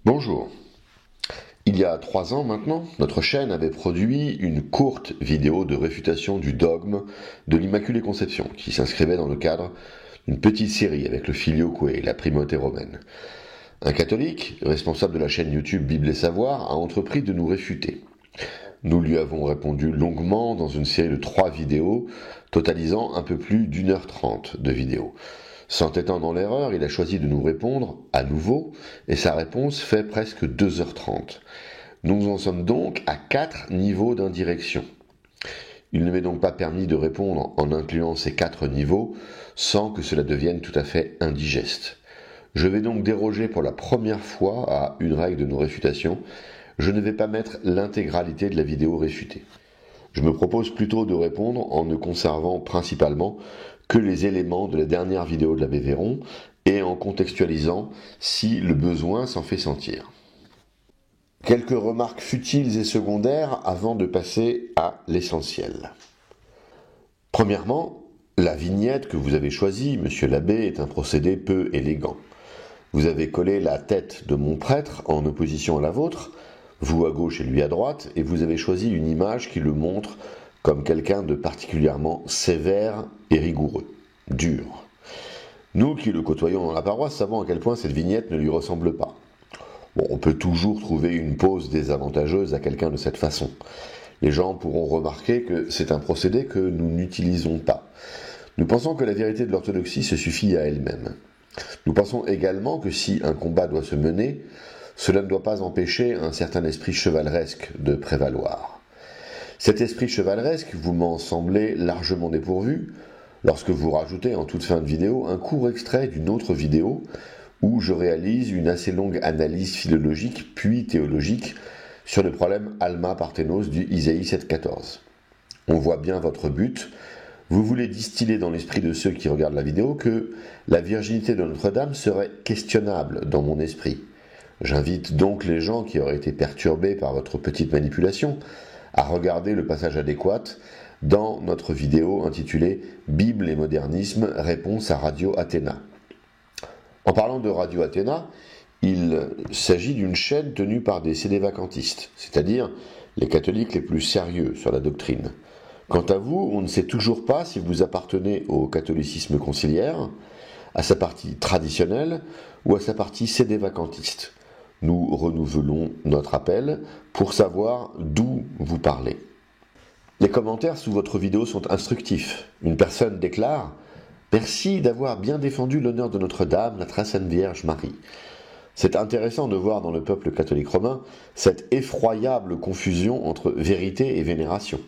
Bonjour. Il y a 3 ans maintenant, notre chaîne avait produit une courte vidéo de réfutation du dogme de l'Immaculée Conception, qui s'inscrivait dans le cadre d'une petite série avec le Filioque et la primauté romaine. Un catholique, responsable de la chaîne YouTube Bible et Savoir, a entrepris de nous réfuter. Nous lui avons répondu longuement dans une série de 3 vidéos, totalisant un peu plus d'1h30 de vidéos. S'entêtant dans l'erreur, il a choisi de nous répondre à nouveau, et sa réponse fait presque 2h30. Nous en sommes donc à 4 niveaux d'indirection. Il ne m'est donc pas permis de répondre en incluant ces 4 niveaux sans que cela devienne tout à fait indigeste. Je vais donc déroger pour la première fois à une règle de nos réfutations. Je ne vais pas mettre l'intégralité de la vidéo réfutée. Je me propose plutôt de répondre en ne conservant principalement que les éléments de la dernière vidéo de l'abbé Véron et en contextualisant si le besoin s'en fait sentir. Quelques remarques futiles et secondaires avant de passer à l'essentiel. Premièrement, la vignette que vous avez choisie, monsieur l'abbé, est un procédé peu élégant. Vous avez collé la tête de mon prêtre en opposition à la vôtre, vous à gauche et lui à droite, et vous avez choisi une image qui le montre comme quelqu'un de particulièrement sévère et rigoureux, dur. Nous qui le côtoyons dans la paroisse savons à quel point cette vignette ne lui ressemble pas. Bon, on peut toujours trouver une pose désavantageuse à quelqu'un de cette façon. Les gens pourront remarquer que c'est un procédé que nous n'utilisons pas. Nous pensons que la vérité de l'orthodoxie se suffit à elle-même. Nous pensons également que si un combat doit se mener, cela ne doit pas empêcher un certain esprit chevaleresque de prévaloir. Cet esprit chevaleresque, vous m'en semblez largement dépourvu lorsque vous rajoutez en toute fin de vidéo un court extrait d'une autre vidéo où je réalise une assez longue analyse philologique puis théologique sur le problème Alma Parthenos du Isaïe 7,14. On voit bien votre but. Vous voulez distiller dans l'esprit de ceux qui regardent la vidéo que la virginité de Notre-Dame serait questionnable dans mon esprit. J'invite donc les gens qui auraient été perturbés par votre petite manipulation à regarder le passage adéquat dans notre vidéo intitulée Bible et modernisme, réponse à Radio Athéna. En parlant de Radio Athéna, il s'agit d'une chaîne tenue par des sédévacantistes, c'est-à-dire les catholiques les plus sérieux sur la doctrine. Quant à vous, on ne sait toujours pas si vous appartenez au catholicisme conciliaire, à sa partie traditionnelle ou à sa partie sédévacantiste. Nous renouvelons notre appel pour savoir d'où vous parlez. Les commentaires sous votre vidéo sont instructifs. Une personne déclare « Merci d'avoir bien défendu l'honneur de Notre-Dame, la très sainte Vierge Marie ». C'est intéressant de voir dans le peuple catholique romain cette effroyable confusion entre vérité et vénération,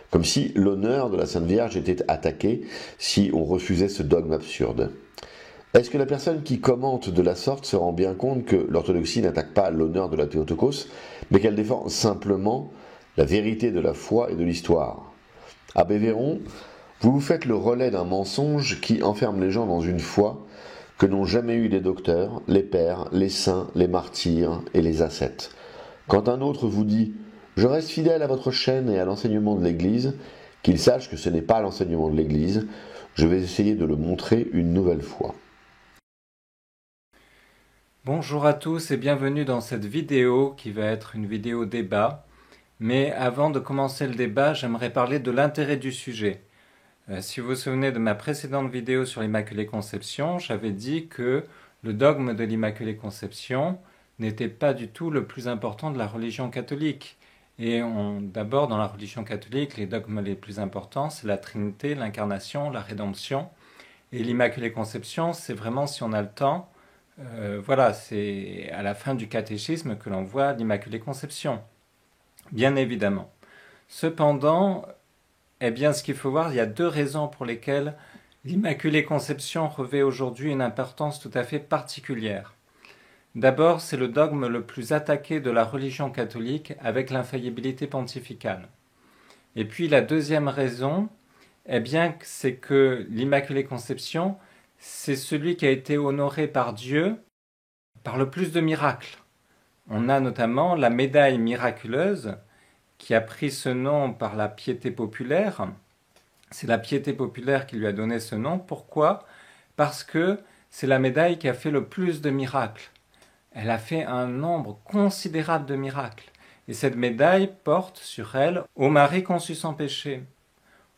comme si l'honneur de la Sainte Vierge était attaqué si on refusait ce dogme absurde. Est-ce que la personne qui commente de la sorte se rend bien compte que l'orthodoxie n'attaque pas l'honneur de la Théotokos, mais qu'elle défend simplement la vérité de la foi et de l'histoire? Abbé Véron, vous vous faites le relais d'un mensonge qui enferme les gens dans une foi que n'ont jamais eu les docteurs, les pères, les saints, les martyrs et les ascètes. Quand un autre vous dit « Je reste fidèle à votre chaîne et à l'enseignement de l'Église », qu'il sache que ce n'est pas l'enseignement de l'Église, je vais essayer de le montrer une nouvelle fois. Bonjour à tous et bienvenue dans cette vidéo qui va être une vidéo débat. Mais avant de commencer le débat, j'aimerais parler de l'intérêt du sujet. Si vous vous souvenez de ma précédente vidéo sur l'Immaculée Conception, j'avais dit que le dogme de l'Immaculée Conception n'était pas du tout le plus important de la religion catholique. Et d'abord, dans la religion catholique, les dogmes les plus importants, c'est la Trinité, l'incarnation, la rédemption. Et l'Immaculée Conception, c'est vraiment, si on a le temps, voilà, c'est à la fin du catéchisme que l'on voit l'Immaculée Conception, bien évidemment. Cependant, eh bien, ce qu'il faut voir, il y a 2 raisons pour lesquelles l'Immaculée Conception revêt aujourd'hui une importance tout à fait particulière. D'abord, c'est le dogme le plus attaqué de la religion catholique avec l'infaillibilité pontificale. Et puis la deuxième raison, eh bien, c'est que l'Immaculée Conception, c'est celui qui a été honoré par Dieu par le plus de miracles. On a notamment la médaille miraculeuse qui a pris ce nom par la piété populaire. C'est la piété populaire qui lui a donné ce nom. Pourquoi ? Parce que c'est la médaille qui a fait le plus de miracles. elle a fait un nombre considérable de miracles. Et cette médaille porte sur elle « Ô Marie conçue sans péché ».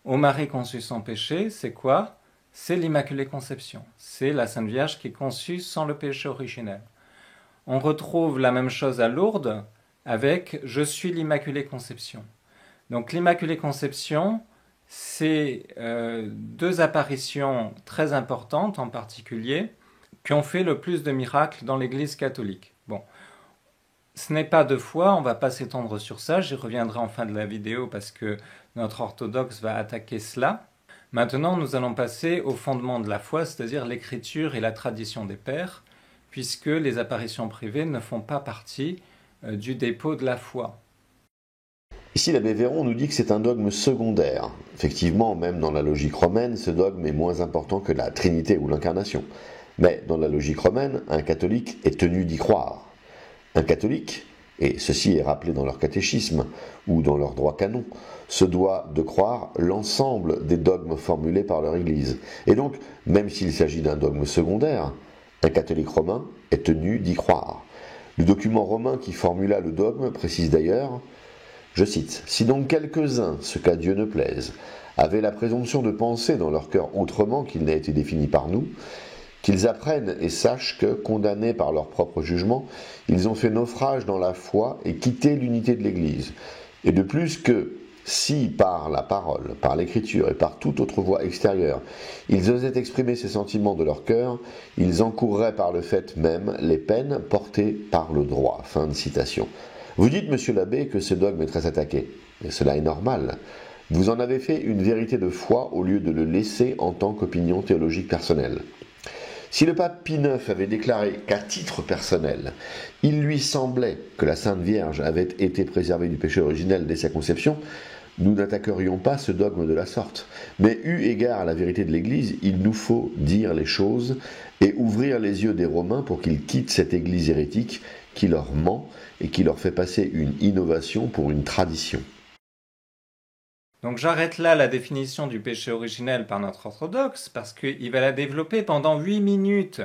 Ô Marie conçue sans péché, c'est quoi? C'est l'Immaculée Conception. C'est la Sainte Vierge qui est conçue sans le péché originel. On retrouve la même chose à Lourdes avec « Je suis l'Immaculée Conception ». Donc l'Immaculée Conception, c'est deux apparitions très importantes en particulier qui ont fait le plus de miracles dans l'Église catholique. Bon, ce n'est pas deux fois, on ne va pas s'étendre sur ça, j'y reviendrai en fin de la vidéo parce que notre orthodoxe va attaquer cela. Maintenant, nous allons passer au fondement de la foi, c'est-à-dire l'écriture et la tradition des pères, puisque les apparitions privées ne font pas partie du dépôt de la foi. Ici, l'abbé Véron nous dit que c'est un dogme secondaire. Effectivement, même dans la logique romaine, ce dogme est moins important que la Trinité ou l'Incarnation. Mais dans la logique romaine, un catholique est tenu d'y croire. Un catholique, et ceci est rappelé dans leur catéchisme ou dans leur droit canon, se doit de croire l'ensemble des dogmes formulés par leur Église. Et donc, même s'il s'agit d'un dogme secondaire, un catholique romain est tenu d'y croire. Le document romain qui formula le dogme précise d'ailleurs, je cite, « Si donc quelques-uns, ce qu'à Dieu ne plaise, avaient la présomption de penser dans leur cœur autrement qu'il n'a été défini par nous, qu'ils apprennent et sachent que, condamnés par leur propre jugement, ils ont fait naufrage dans la foi et quitté l'unité de l'Église. Et de plus que, si par la parole, par l'écriture et par toute autre voie extérieure, ils osaient exprimer ces sentiments de leur cœur, ils encourraient par le fait même les peines portées par le droit. » Fin de citation. Vous dites, monsieur l'abbé, que ce dogme est très attaqué. Et cela est normal. Vous en avez fait une vérité de foi au lieu de le laisser en tant qu'opinion théologique personnelle. Si le pape Pie IX avait déclaré qu'à titre personnel, il lui semblait que la Sainte Vierge avait été préservée du péché originel dès sa conception, nous n'attaquerions pas ce dogme de la sorte. Mais eu égard à la vérité de l'Église, il nous faut dire les choses et ouvrir les yeux des Romains pour qu'ils quittent cette Église hérétique qui leur ment et qui leur fait passer une innovation pour une tradition. Donc j'arrête là la définition du péché originel par notre orthodoxe, parce qu'il va la développer pendant 8 minutes.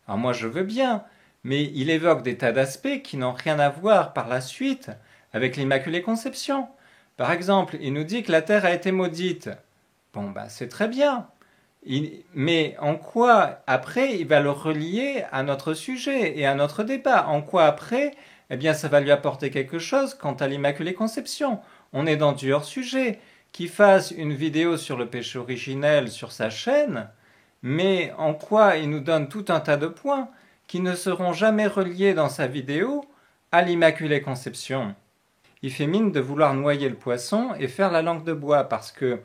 Alors moi je veux bien, mais il évoque des tas d'aspects qui n'ont rien à voir par la suite avec l'Immaculée Conception. Par exemple, il nous dit que la terre a été maudite. Bon, c'est très bien. Mais en quoi après il va le relier à notre sujet et à notre débat? En quoi après, eh bien ça va lui apporter quelque chose quant à l'Immaculée Conception? On est dans du hors-sujet. Qu'il fasse une vidéo sur le péché originel sur sa chaîne, mais en quoi il nous donne tout un tas de points qui ne seront jamais reliés dans sa vidéo à l'Immaculée Conception. Il fait mine de vouloir noyer le poisson et faire la langue de bois, parce que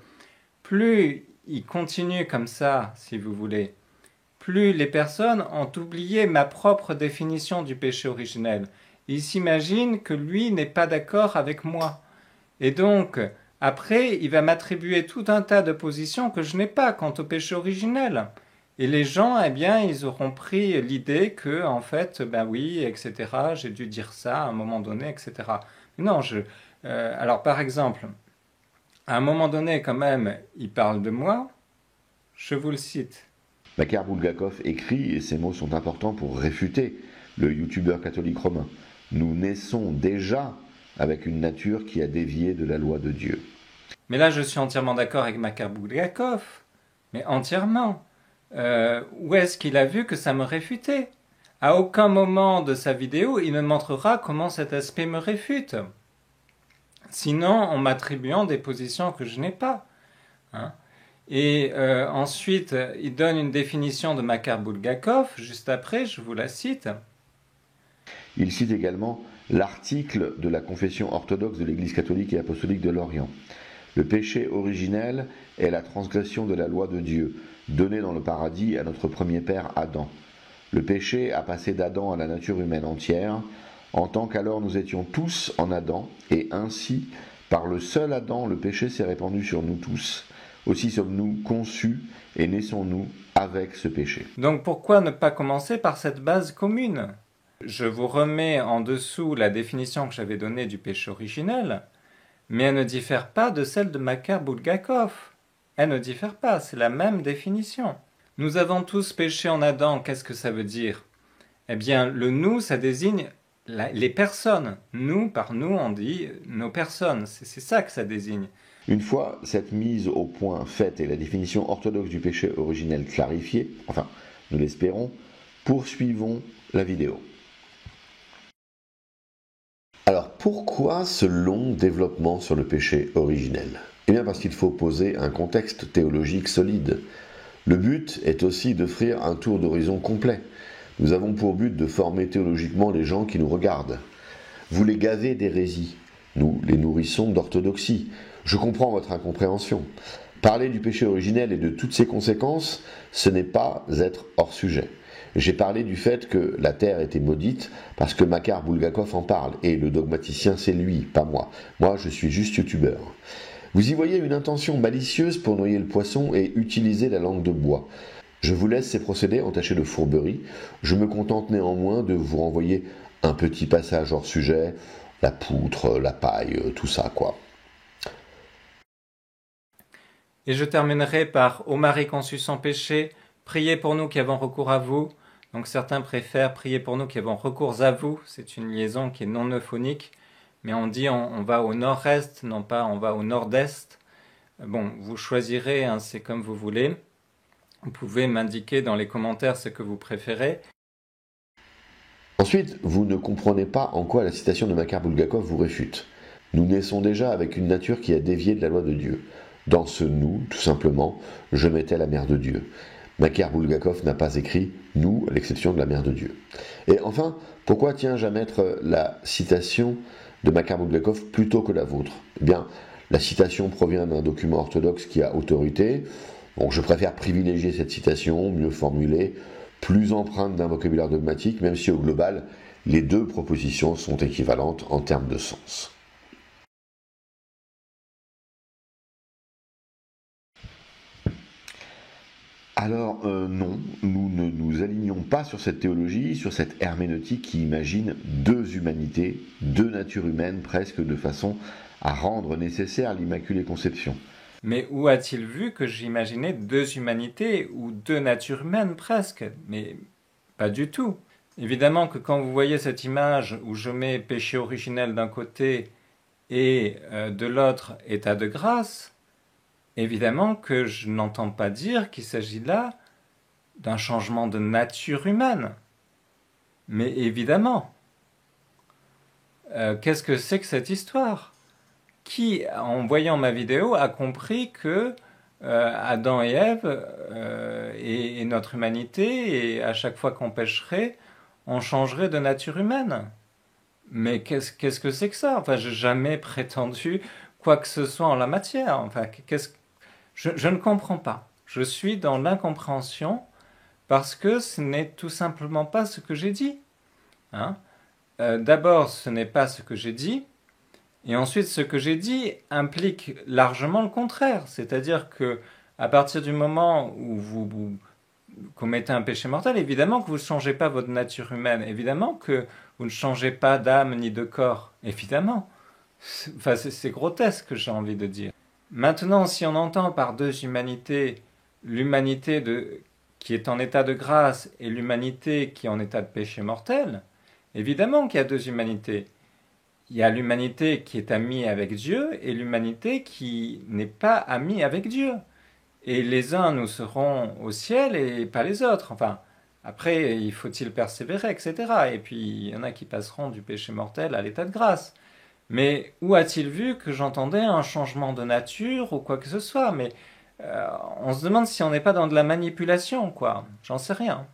plus il continue comme ça, si vous voulez, plus les personnes ont oublié ma propre définition du péché originel. Il s'imagine que lui n'est pas d'accord avec moi. Et donc, après, il va m'attribuer tout un tas de positions que je n'ai pas quant au péché originel. Et les gens, eh bien, ils auront pris l'idée que, en fait, oui, etc., j'ai dû dire ça à un moment donné, etc. Non, alors, par exemple, à un moment donné, quand même, il parle de moi, je vous le cite. Makar Bulgakov écrit, et ces mots sont importants pour réfuter le youtubeur catholique romain. Nous naissons déjà avec une nature qui a dévié de la loi de Dieu. Mais là, je suis entièrement d'accord avec Makar Bulgakov, mais entièrement. Où est-ce qu'il a vu que ça me réfutait? À aucun moment de sa vidéo, il ne montrera comment cet aspect me réfute. Sinon, en m'attribuant des positions que je n'ai pas. Et ensuite, il donne une définition de Makar Bulgakov, juste après, je vous la cite. Il cite également l'article de la confession orthodoxe de l'Église catholique et apostolique de l'Orient. Le péché originel est la transgression de la loi de Dieu, donnée dans le paradis à notre premier père Adam. Le péché a passé d'Adam à la nature humaine entière, en tant qu'alors nous étions tous en Adam, et ainsi, par le seul Adam, le péché s'est répandu sur nous tous. Aussi sommes-nous conçus et naissons-nous avec ce péché. Donc pourquoi ne pas commencer par cette base commune? Je vous remets en dessous la définition que j'avais donnée du péché originel, mais elle ne diffère pas de celle de Makar Bulgakov. Elle ne diffère pas, c'est la même définition. Nous avons tous péché en Adam, qu'est-ce que ça veut dire? Eh bien, le nous, ça désigne les personnes. Nous, par nous, on dit nos personnes. C'est ça que ça désigne. Une fois cette mise au point faite et la définition orthodoxe du péché originel clarifiée, enfin, nous l'espérons, poursuivons la vidéo. Alors, pourquoi ce long développement sur le péché originel? Eh bien, parce qu'il faut poser un contexte théologique solide. Le but est aussi d'offrir un tour d'horizon complet. Nous avons pour but de former théologiquement les gens qui nous regardent. Vous les gavez d'hérésie, nous les nourrissons d'orthodoxie. Je comprends votre incompréhension. Parler du péché originel et de toutes ses conséquences, ce n'est pas être hors sujet. J'ai parlé du fait que la terre était maudite parce que Makar Bulgakov en parle, et le dogmaticien c'est lui, pas moi. Moi je suis juste youtubeur. Vous y voyez une intention malicieuse pour noyer le poisson et utiliser la langue de bois. Je vous laisse ces procédés entachés de fourberie. Je me contente néanmoins de vous renvoyer un petit passage hors sujet, la poutre, la paille, tout ça quoi. Et je terminerai par « Ô Marie conçue sans péché, priez pour nous qui avons recours à vous ». Donc certains préfèrent « Priez pour nous qui avons recours à vous ». C'est une liaison qui est non euphonique, mais on dit on va au nord-est, non pas on va au nord-est. Bon, vous choisirez, hein, c'est comme vous voulez. Vous pouvez m'indiquer dans les commentaires ce que vous préférez. Ensuite, vous ne comprenez pas en quoi la citation de Makar Bulgakov vous réfute. Nous naissons déjà avec une nature qui a dévié de la loi de Dieu. Dans ce « nous », tout simplement, je mettais la mère de Dieu. Makar Bulgakov n'a pas écrit « nous » à l'exception de la mère de Dieu. Et enfin, pourquoi tiens-je à mettre la citation de Makar Bulgakov plutôt que la vôtre? Eh bien, la citation provient d'un document orthodoxe qui a autorité. Donc je préfère privilégier cette citation, mieux formulée, plus empreinte d'un vocabulaire dogmatique, même si au global, les deux propositions sont équivalentes en termes de sens. Alors non, nous ne nous alignons pas sur cette théologie, sur cette herméneutique qui imagine deux humanités, deux natures humaines presque de façon à rendre nécessaire l'Immaculée Conception. Mais où a-t-il vu que j'imaginais deux humanités ou deux natures humaines presque? Mais pas du tout. Évidemment que quand vous voyez cette image où je mets péché originel d'un côté et de l'autre état de grâce, évidemment que je n'entends pas dire qu'il s'agit là d'un changement de nature humaine. Mais évidemment, qu'est-ce que c'est que cette histoire? Qui, en voyant ma vidéo, a compris que Adam et Ève et notre humanité, et à chaque fois qu'on pécherait, on changerait de nature humaine? Mais qu'est-ce que c'est que ça? Enfin, j'ai jamais prétendu quoi que ce soit en la matière. Enfin, je ne comprends pas. Je suis dans l'incompréhension parce que ce n'est tout simplement pas ce que j'ai dit. Hein? D'abord, ce n'est pas ce que j'ai dit. Et ensuite, ce que j'ai dit implique largement le contraire. C'est-à-dire que à partir du moment où vous commettez un péché mortel, évidemment que vous ne changez pas votre nature humaine. Évidemment que vous ne changez pas d'âme ni de corps. Évidemment. Enfin, c'est grotesque, j'ai envie de dire. Maintenant, si on entend par deux humanités, l'humanité qui est en état de grâce et l'humanité qui est en état de péché mortel, évidemment qu'il y a deux humanités. Il y a l'humanité qui est amie avec Dieu et l'humanité qui n'est pas amie avec Dieu. Et les uns, nous serons au ciel et pas les autres. Enfin, après, il faut-il persévérer, etc. Et puis, il y en a qui passeront du péché mortel à l'état de grâce. Mais où a-t-il vu que j'entendais un changement de nature ou quoi que ce soit? Mais on se demande si on n'est pas dans de la manipulation, quoi. J'en sais rien.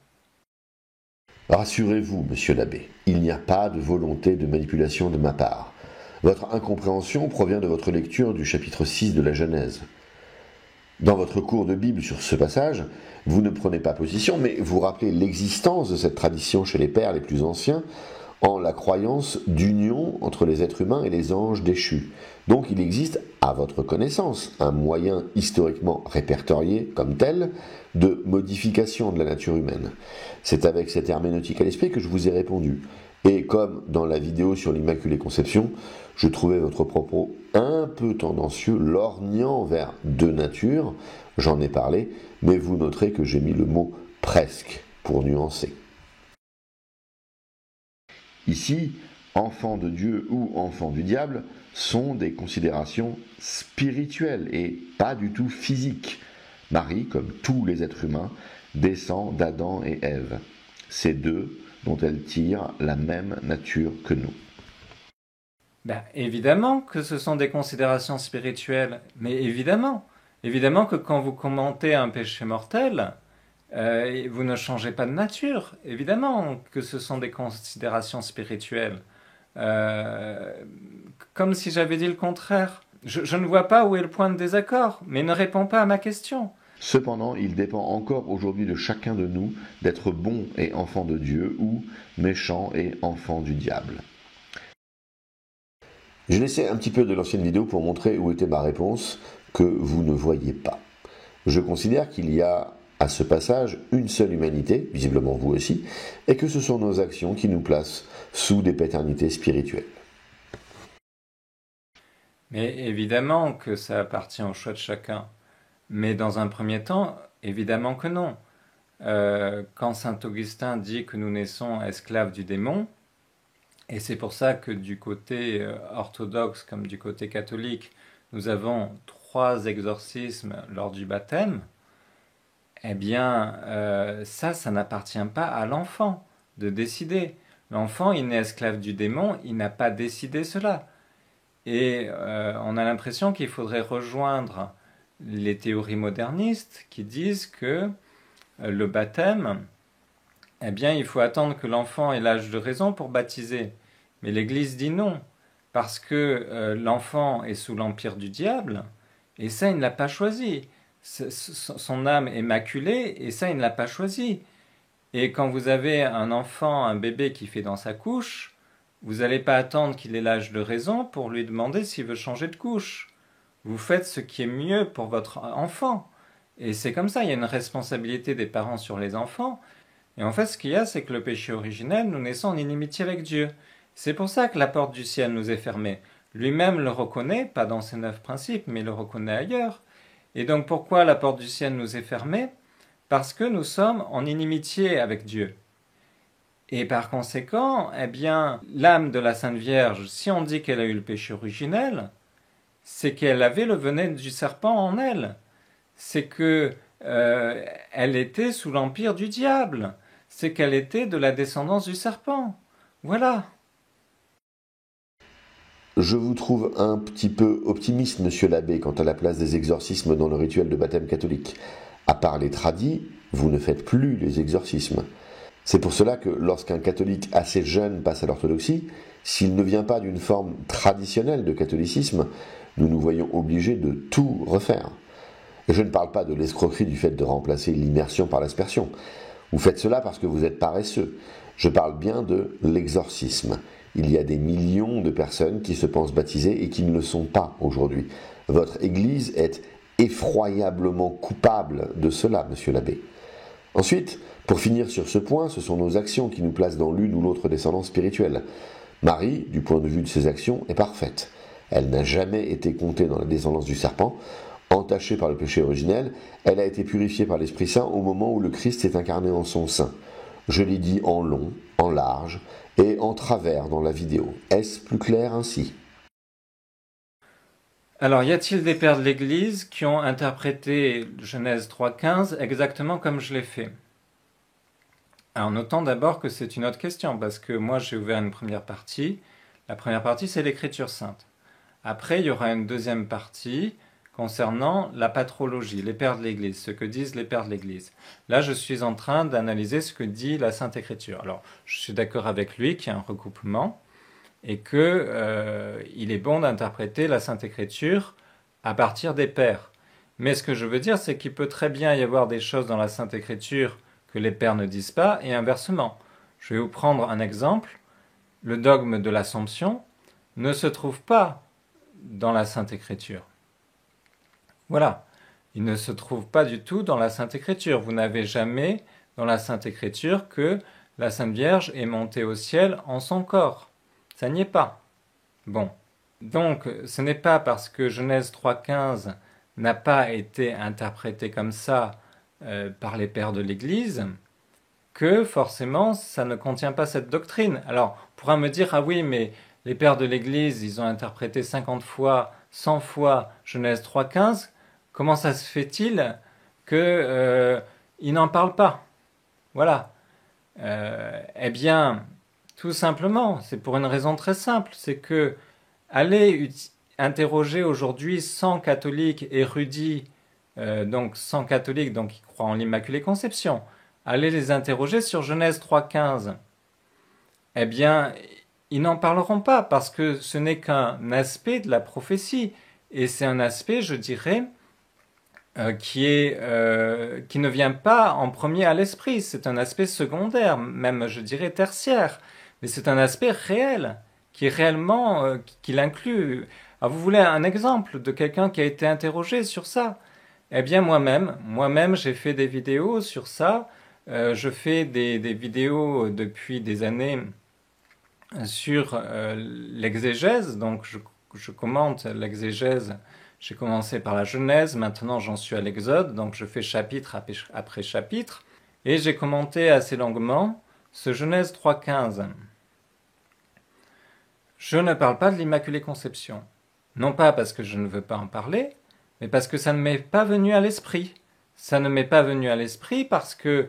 Rassurez-vous, monsieur l'abbé, il n'y a pas de volonté de manipulation de ma part. Votre incompréhension provient de votre lecture du chapitre 6 de la Genèse. Dans votre cours de Bible sur ce passage, vous ne prenez pas position, mais vous rappelez l'existence de cette tradition chez les pères les plus anciens en la croyance d'union entre les êtres humains et les anges déchus. Donc il existe, à votre connaissance, un moyen historiquement répertorié comme tel de modification de la nature humaine. C'est avec cette herméneutique à l'esprit que je vous ai répondu. Et comme dans la vidéo sur l'Immaculée Conception, je trouvais votre propos un peu tendancieux, lorgnant vers deux natures, j'en ai parlé, mais vous noterez que j'ai mis le mot « presque » pour nuancer. Ici, enfant de Dieu ou enfant du diable sont des considérations spirituelles et pas du tout physiques. Marie, comme tous les êtres humains, descend d'Adam et Ève. C'est d'eux dont elle tire la même nature que nous. Ben, évidemment que ce sont des considérations spirituelles, mais évidemment. Évidemment que quand vous commentez un péché mortel, vous ne changez pas de nature. Évidemment que ce sont des considérations spirituelles. Euh, Comme si j'avais dit le contraire. Je ne vois pas où est le point de désaccord, mais ne réponds pas à ma question. Cependant, il dépend encore aujourd'hui de chacun de nous d'être bon et enfant de Dieu ou méchant et enfant du diable. J'ai laissé un petit peu de l'ancienne vidéo pour montrer où était ma réponse que vous ne voyez pas. Je considère qu'il y a à ce passage une seule humanité, visiblement vous aussi, et que ce sont nos actions qui nous placent sous des paternités spirituelles. Mais évidemment que ça appartient au choix de chacun. Mais dans un premier temps, évidemment que non. Quand saint Augustin dit que nous naissons esclaves du démon, et c'est pour ça que du côté orthodoxe comme du côté catholique, nous avons 3 exorcismes lors du baptême, eh bien, ça n'appartient pas à l'enfant de décider. L'enfant, il n'est esclave du démon, il n'a pas décidé cela. Et on a l'impression qu'il faudrait rejoindre les théories modernistes qui disent que le baptême, eh bien, il faut attendre que l'enfant ait l'âge de raison pour baptiser. Mais l'Église dit non, parce que l'enfant est sous l'empire du diable, et ça, il ne l'a pas choisi. Son âme est maculée, et ça, il ne l'a pas choisi. Et quand vous avez un enfant, un bébé qui fait dans sa couche, vous n'allez pas attendre qu'il ait l'âge de raison pour lui demander s'il veut changer de couche. Vous faites ce qui est mieux pour votre enfant. Et c'est comme ça, il y a une responsabilité des parents sur les enfants. Et en fait, ce qu'il y a, c'est que le péché originel, nous naissons en inimitié avec Dieu. C'est pour ça que la porte du ciel nous est fermée. Lui-même le reconnaît, pas dans ses 9 principes, mais il le reconnaît ailleurs. Et donc pourquoi la porte du ciel nous est fermée? Parce que nous sommes en inimitié avec Dieu. Et par conséquent, eh bien, l'âme de la Sainte Vierge, si on dit qu'elle a eu le péché originel, c'est qu'elle avait le venin du serpent en elle. C'est que elle était sous l'empire du diable. C'est qu'elle était de la descendance du serpent. Voilà. Je vous trouve un petit peu optimiste, monsieur l'abbé, quant à la place des exorcismes dans le rituel de baptême catholique. À part les tradis, vous ne faites plus les exorcismes. C'est pour cela que lorsqu'un catholique assez jeune passe à l'orthodoxie, s'il ne vient pas d'une forme traditionnelle de catholicisme, nous nous voyons obligés de tout refaire. Et je ne parle pas de l'escroquerie du fait de remplacer l'immersion par l'aspersion. Vous faites cela parce que vous êtes paresseux. Je parle bien de l'exorcisme. Il y a des millions de personnes qui se pensent baptisées et qui ne le sont pas aujourd'hui. Votre Église est effroyablement coupable de cela, monsieur l'abbé. Ensuite, pour finir sur ce point, ce sont nos actions qui nous placent dans l'une ou l'autre descendance spirituelle. Marie, du point de vue de ses actions, est parfaite. Elle n'a jamais été comptée dans la descendance du serpent. Entachée par le péché originel, elle a été purifiée par l'Esprit Saint au moment où le Christ s'est incarné en son sein. Je l'ai dit en long, en large et en travers dans la vidéo. Est-ce plus clair ainsi? Alors, y a-t-il des pères de l'Église qui ont interprété Genèse 3.15 exactement comme je l'ai fait? Alors, notons d'abord que c'est une autre question, parce que moi j'ai ouvert une première partie. La première partie, c'est l'Écriture sainte. Après, il y aura une deuxième partie concernant la patrologie, les pères de l'Église, ce que disent les pères de l'Église. Là, je suis en train d'analyser ce que dit la Sainte Écriture. Alors, je suis d'accord avec lui qu'il y a un recoupement et que il est bon d'interpréter la Sainte Écriture à partir des pères. Mais ce que je veux dire, c'est qu'il peut très bien y avoir des choses dans la Sainte Écriture que les pères ne disent pas, et inversement. Je vais vous prendre un exemple. Le dogme de l'Assomption ne se trouve pas dans la Sainte Écriture. Voilà. Il ne se trouve pas du tout dans la Sainte Écriture. Vous n'avez jamais dans la Sainte Écriture que la Sainte Vierge est montée au ciel en son corps. Ça n'y est pas. Bon. Donc, ce n'est pas parce que Genèse 3.15 n'a pas été interprété comme ça par les pères de l'Église que forcément ça ne contient pas cette doctrine. Alors on pourra me dire, ah oui, mais les pères de l'Église, ils ont interprété 50 fois, 100 fois Genèse 3.15, comment ça se fait-il qu'ils n'en parlent pas? Voilà. Eh bien, tout simplement, c'est pour une raison très simple, c'est que aller interroger aujourd'hui 100 catholiques érudits, donc 100 catholiques donc, qui croient en l'Immaculée Conception, aller les interroger sur Genèse 3.15, eh bien, ils n'en parleront pas parce que ce n'est qu'un aspect de la prophétie. Et c'est un aspect, je dirais, qui ne vient pas en premier à l'esprit. C'est un aspect secondaire, même, je dirais, tertiaire. Mais c'est un aspect réel, qui est réellement, qui l'inclut. Alors, vous voulez un exemple de quelqu'un qui a été interrogé sur ça? Eh bien, moi-même, j'ai fait des vidéos sur ça. Je fais des vidéos depuis des années sur l'exégèse, donc je commente l'exégèse. J'ai commencé par la Genèse, maintenant j'en suis à l'Exode, donc je fais chapitre après chapitre, et j'ai commenté assez longuement ce Genèse 3.15. Je ne parle pas de l'Immaculée Conception, non pas parce que je ne veux pas en parler, mais parce que ça ne m'est pas venu à l'esprit. Ça ne m'est pas venu à l'esprit parce que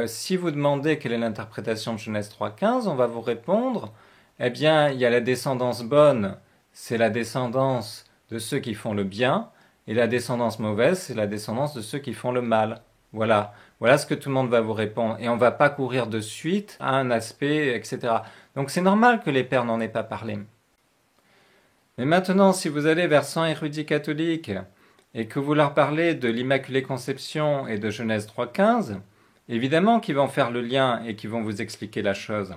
si vous demandez quelle est l'interprétation de Genèse 3.15, on va vous répondre, eh bien, il y a la descendance bonne, c'est la descendance de ceux qui font le bien, et la descendance mauvaise, c'est la descendance de ceux qui font le mal. Voilà. Voilà ce que tout le monde va vous répondre. Et on ne va pas courir de suite à un aspect, etc. Donc c'est normal que les pères n'en aient pas parlé. Mais maintenant, si vous allez vers 100 érudits catholiques et que vous leur parlez de l'Immaculée Conception et de Genèse 3.15, évidemment qu'ils vont faire le lien et qu'ils vont vous expliquer la chose.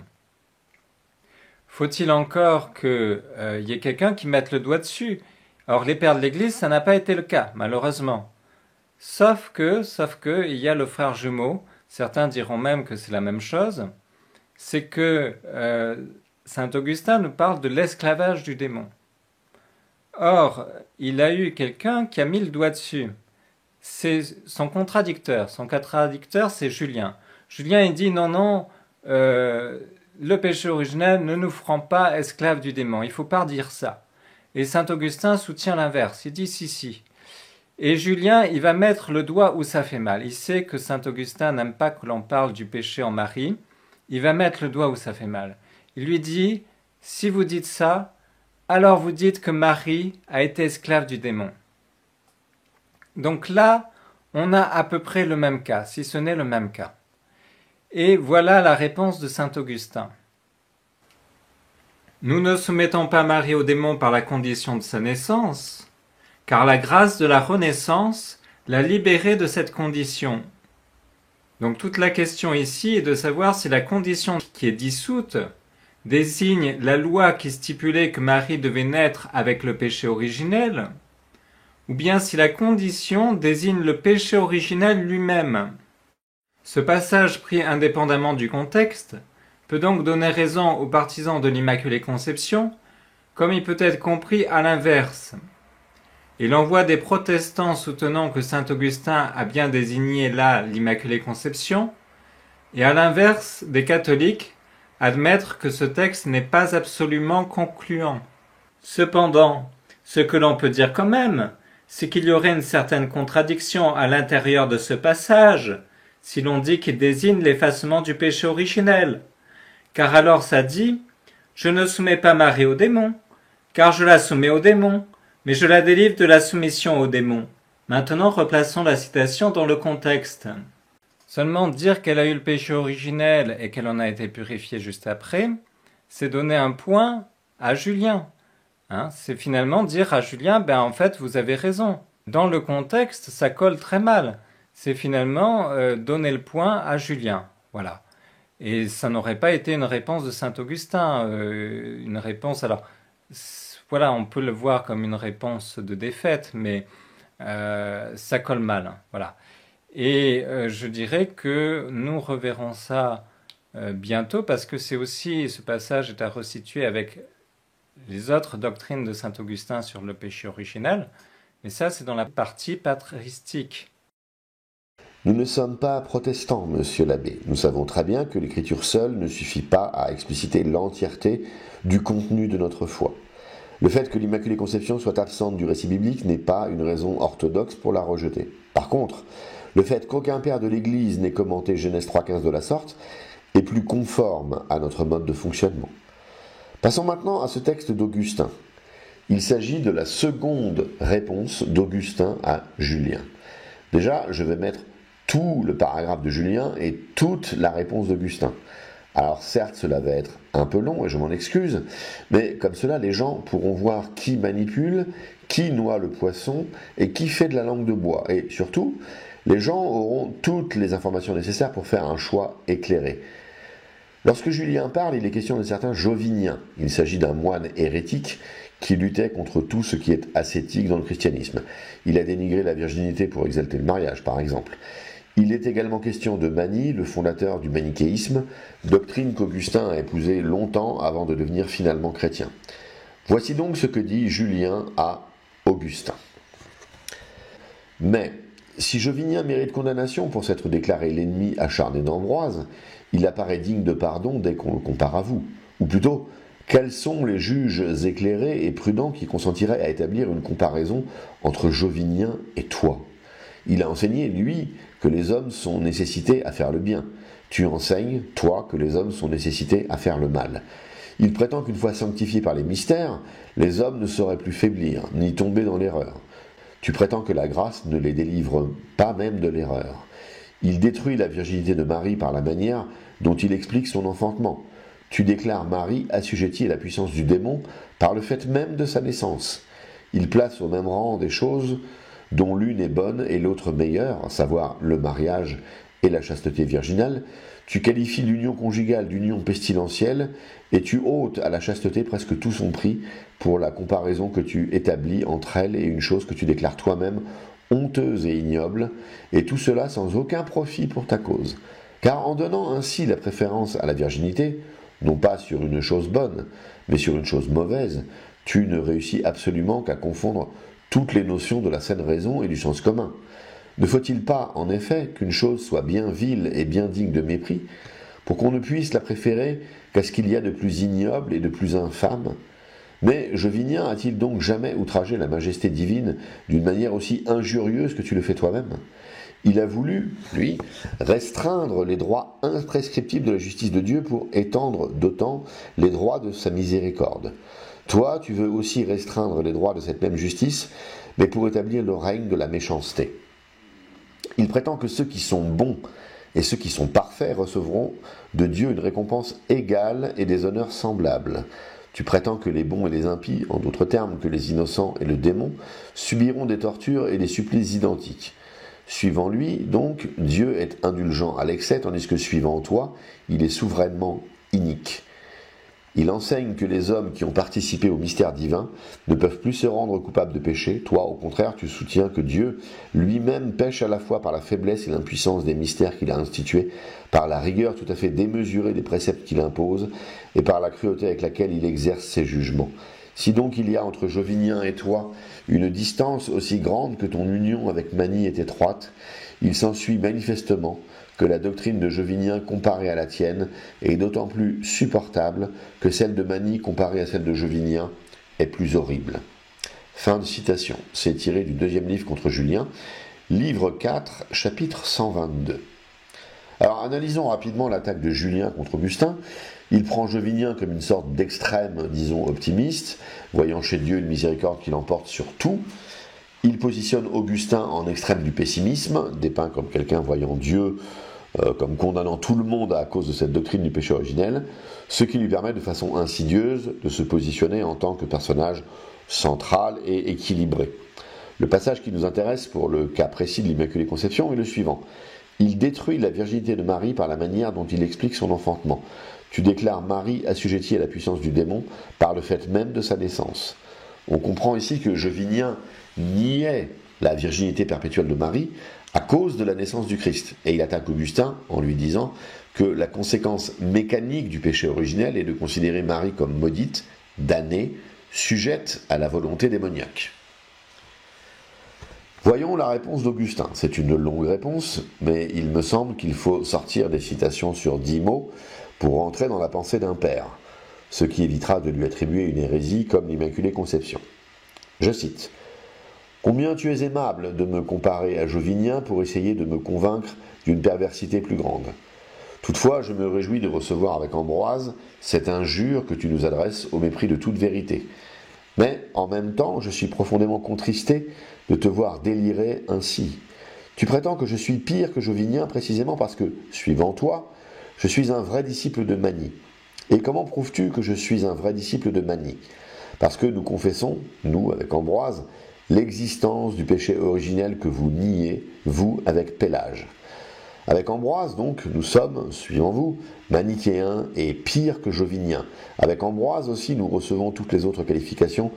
Faut-il encore qu'il y ait quelqu'un qui mette le doigt dessus? Or, les pères de l'Église, ça n'a pas été le cas, malheureusement. Sauf que, il y a le frère jumeau, certains diront même que c'est la même chose, c'est que saint Augustin nous parle de l'esclavage du démon. Or, il a eu quelqu'un qui a mis le doigt dessus. C'est son contradicteur. Son contradicteur, c'est Julien. Julien, il dit non, le péché originel ne nous feront pas esclaves du démon. Il ne faut pas dire ça. Et saint Augustin soutient l'inverse. Il dit si. Et Julien, il va mettre le doigt où ça fait mal. Il sait que saint Augustin n'aime pas que l'on parle du péché en Marie. Il va mettre le doigt où ça fait mal. Il lui dit, si vous dites ça, alors vous dites que Marie a été esclave du démon. Donc là, on a à peu près le même cas, si ce n'est le même cas. Et voilà la réponse de saint Augustin. Nous ne soumettons pas Marie au démon par la condition de sa naissance, car la grâce de la renaissance l'a libérée de cette condition. Donc toute la question ici est de savoir si la condition qui est dissoute désigne la loi qui stipulait que Marie devait naître avec le péché originel, ou bien si la condition désigne le péché originel lui-même. Ce passage pris indépendamment du contexte peut donc donner raison aux partisans de l'Immaculée Conception, comme il peut être compris à l'inverse. Et l'on voit des protestants soutenant que saint Augustin a bien désigné là l'Immaculée Conception, et à l'inverse des catholiques admettre que ce texte n'est pas absolument concluant. Cependant, ce que l'on peut dire quand même, c'est qu'il y aurait une certaine contradiction à l'intérieur de ce passage, si l'on dit qu'il désigne l'effacement du péché originel. Car alors ça dit « Je ne soumets pas Marie au démon, car je la soumets au démon, mais je la délivre de la soumission au démon. » Maintenant, replaçons la citation dans le contexte. Seulement dire qu'elle a eu le péché originel et qu'elle en a été purifiée juste après, c'est donner un point à Julien. C'est finalement dire à Julien, en fait, vous avez raison. Dans le contexte, ça colle très mal. C'est finalement donner le point à Julien. Voilà. Et ça n'aurait pas été une réponse de saint Augustin. Une réponse, alors, voilà, on peut le voir comme une réponse de défaite, mais ça colle mal. Voilà. Et je dirais que nous reverrons ça bientôt, parce que c'est aussi, ce passage est à resituer avec les autres doctrines de saint Augustin sur le péché originel, mais ça c'est dans la partie patristique. Nous ne sommes pas protestants, monsieur l'abbé. Nous savons très bien que l'écriture seule ne suffit pas à expliciter l'entièreté du contenu de notre foi. Le fait que l'Immaculée Conception soit absente du récit biblique n'est pas une raison orthodoxe pour la rejeter. Par contre, le fait qu'aucun père de l'Église n'ait commenté Genèse 3,15 de la sorte est plus conforme à notre mode de fonctionnement. Passons maintenant à ce texte d'Augustin. Il s'agit de la seconde réponse d'Augustin à Julien. Déjà, je vais mettre tout le paragraphe de Julien et toute la réponse d'Augustin. Alors certes, cela va être un peu long et je m'en excuse, mais comme cela, les gens pourront voir qui manipule, qui noie le poisson et qui fait de la langue de bois. Et surtout, les gens auront toutes les informations nécessaires pour faire un choix éclairé. Lorsque Julien parle, il est question de certains Joviniens. Il s'agit d'un moine hérétique qui luttait contre tout ce qui est ascétique dans le christianisme. Il a dénigré la virginité pour exalter le mariage, par exemple. Il est également question de Mani, le fondateur du manichéisme, doctrine qu'Augustin a épousée longtemps avant de devenir finalement chrétien. Voici donc ce que dit Julien à Augustin. Mais, si Jovinien mérite condamnation pour s'être déclaré l'ennemi acharné d'Ambroise, il apparaît digne de pardon dès qu'on le compare à vous. Ou plutôt, quels sont les juges éclairés et prudents qui consentiraient à établir une comparaison entre Jovinien et toi ? Il a enseigné, lui, que les hommes sont nécessités à faire le bien. Tu enseignes, toi, que les hommes sont nécessités à faire le mal. Il prétend qu'une fois sanctifiés par les mystères, les hommes ne sauraient plus faiblir, ni tomber dans l'erreur. Tu prétends que la grâce ne les délivre pas même de l'erreur. Il détruit la virginité de Marie par la manière dont il explique son enfantement. Tu déclares Marie assujettie à la puissance du démon par le fait même de sa naissance. Il place au même rang des choses dont l'une est bonne et l'autre meilleure, à savoir le mariage et la chasteté virginale. Tu qualifies l'union conjugale d'union pestilentielle et tu ôtes à la chasteté presque tout son prix pour la comparaison que tu établis entre elle et une chose que tu déclares toi-même honteuse et ignoble, et tout cela sans aucun profit pour ta cause. Car en donnant ainsi la préférence à la virginité, non pas sur une chose bonne, mais sur une chose mauvaise, tu ne réussis absolument qu'à confondre toutes les notions de la saine raison et du sens commun. Ne faut-il pas, en effet, qu'une chose soit bien vile et bien digne de mépris, pour qu'on ne puisse la préférer qu'à ce qu'il y a de plus ignoble et de plus infâme ? Mais Jovinien a-t-il donc jamais outragé la majesté divine d'une manière aussi injurieuse que tu le fais toi-même ? Il a voulu, lui, restreindre les droits imprescriptibles de la justice de Dieu pour étendre d'autant les droits de sa miséricorde. Toi, tu veux aussi restreindre les droits de cette même justice, mais pour établir le règne de la méchanceté. Il prétend que ceux qui sont bons et ceux qui sont parfaits recevront de Dieu une récompense égale et des honneurs semblables. Tu prétends que les bons et les impies, en d'autres termes que les innocents et le démon, subiront des tortures et des supplices identiques. Suivant lui, donc, Dieu est indulgent à l'excès, tandis que suivant toi, il est souverainement inique. Il enseigne que les hommes qui ont participé au mystère divin ne peuvent plus se rendre coupables de péché. Toi, au contraire, tu soutiens que Dieu lui-même pêche à la fois par la faiblesse et l'impuissance des mystères qu'il a institués, par la rigueur tout à fait démesurée des préceptes qu'il impose, et par la cruauté avec laquelle il exerce ses jugements. Si donc il y a entre Jovinien et toi une distance aussi grande que ton union avec Mani est étroite, il s'ensuit manifestement que la doctrine de Jovinien comparée à la tienne est d'autant plus supportable que celle de Mani comparée à celle de Jovinien est plus horrible. Fin de citation. C'est tiré du deuxième livre contre Julien, livre 4, chapitre 122. Alors analysons rapidement l'attaque de Julien contre Augustin. Il prend Jovinien comme une sorte d'extrême, disons, optimiste, voyant chez Dieu une miséricorde qui l'emporte sur tout. Il positionne Augustin en extrême du pessimisme, dépeint comme quelqu'un voyant Dieu comme condamnant tout le monde à cause de cette doctrine du péché originel, ce qui lui permet de façon insidieuse de se positionner en tant que personnage central et équilibré. Le passage qui nous intéresse pour le cas précis de l'Immaculée Conception est le suivant. Il détruit la virginité de Marie par la manière dont il explique son enfantement. Tu déclares Marie assujettie à la puissance du démon par le fait même de sa naissance. On comprend ici que Jovinien niait la virginité perpétuelle de Marie à cause de la naissance du Christ. Et il attaque Augustin en lui disant que la conséquence mécanique du péché originel est de considérer Marie comme maudite, damnée, sujette à la volonté démoniaque. Voyons la réponse d'Augustin. C'est une longue réponse, mais il me semble qu'il faut sortir des citations sur 10 mots pour entrer dans la pensée d'un père, ce qui évitera de lui attribuer une hérésie comme l'Immaculée Conception. Je cite. « Combien tu es aimable de me comparer à Jovinien pour essayer de me convaincre d'une perversité plus grande. Toutefois, je me réjouis de recevoir avec Ambroise cette injure que tu nous adresses au mépris de toute vérité. Mais, en même temps, je suis profondément contristé de te voir délirer ainsi. Tu prétends que je suis pire que Jovinien précisément parce que, suivant toi, je suis un vrai disciple de Manie. Et comment prouves-tu que je suis un vrai disciple de Manie? Parce que nous confessons, nous, avec Ambroise, l'existence du péché originel que vous niez, vous, avec Pélage. Avec Ambroise, donc, nous sommes, suivant vous, manichéens et pires que Joviniens. Avec Ambroise aussi, nous recevons toutes les autres qualifications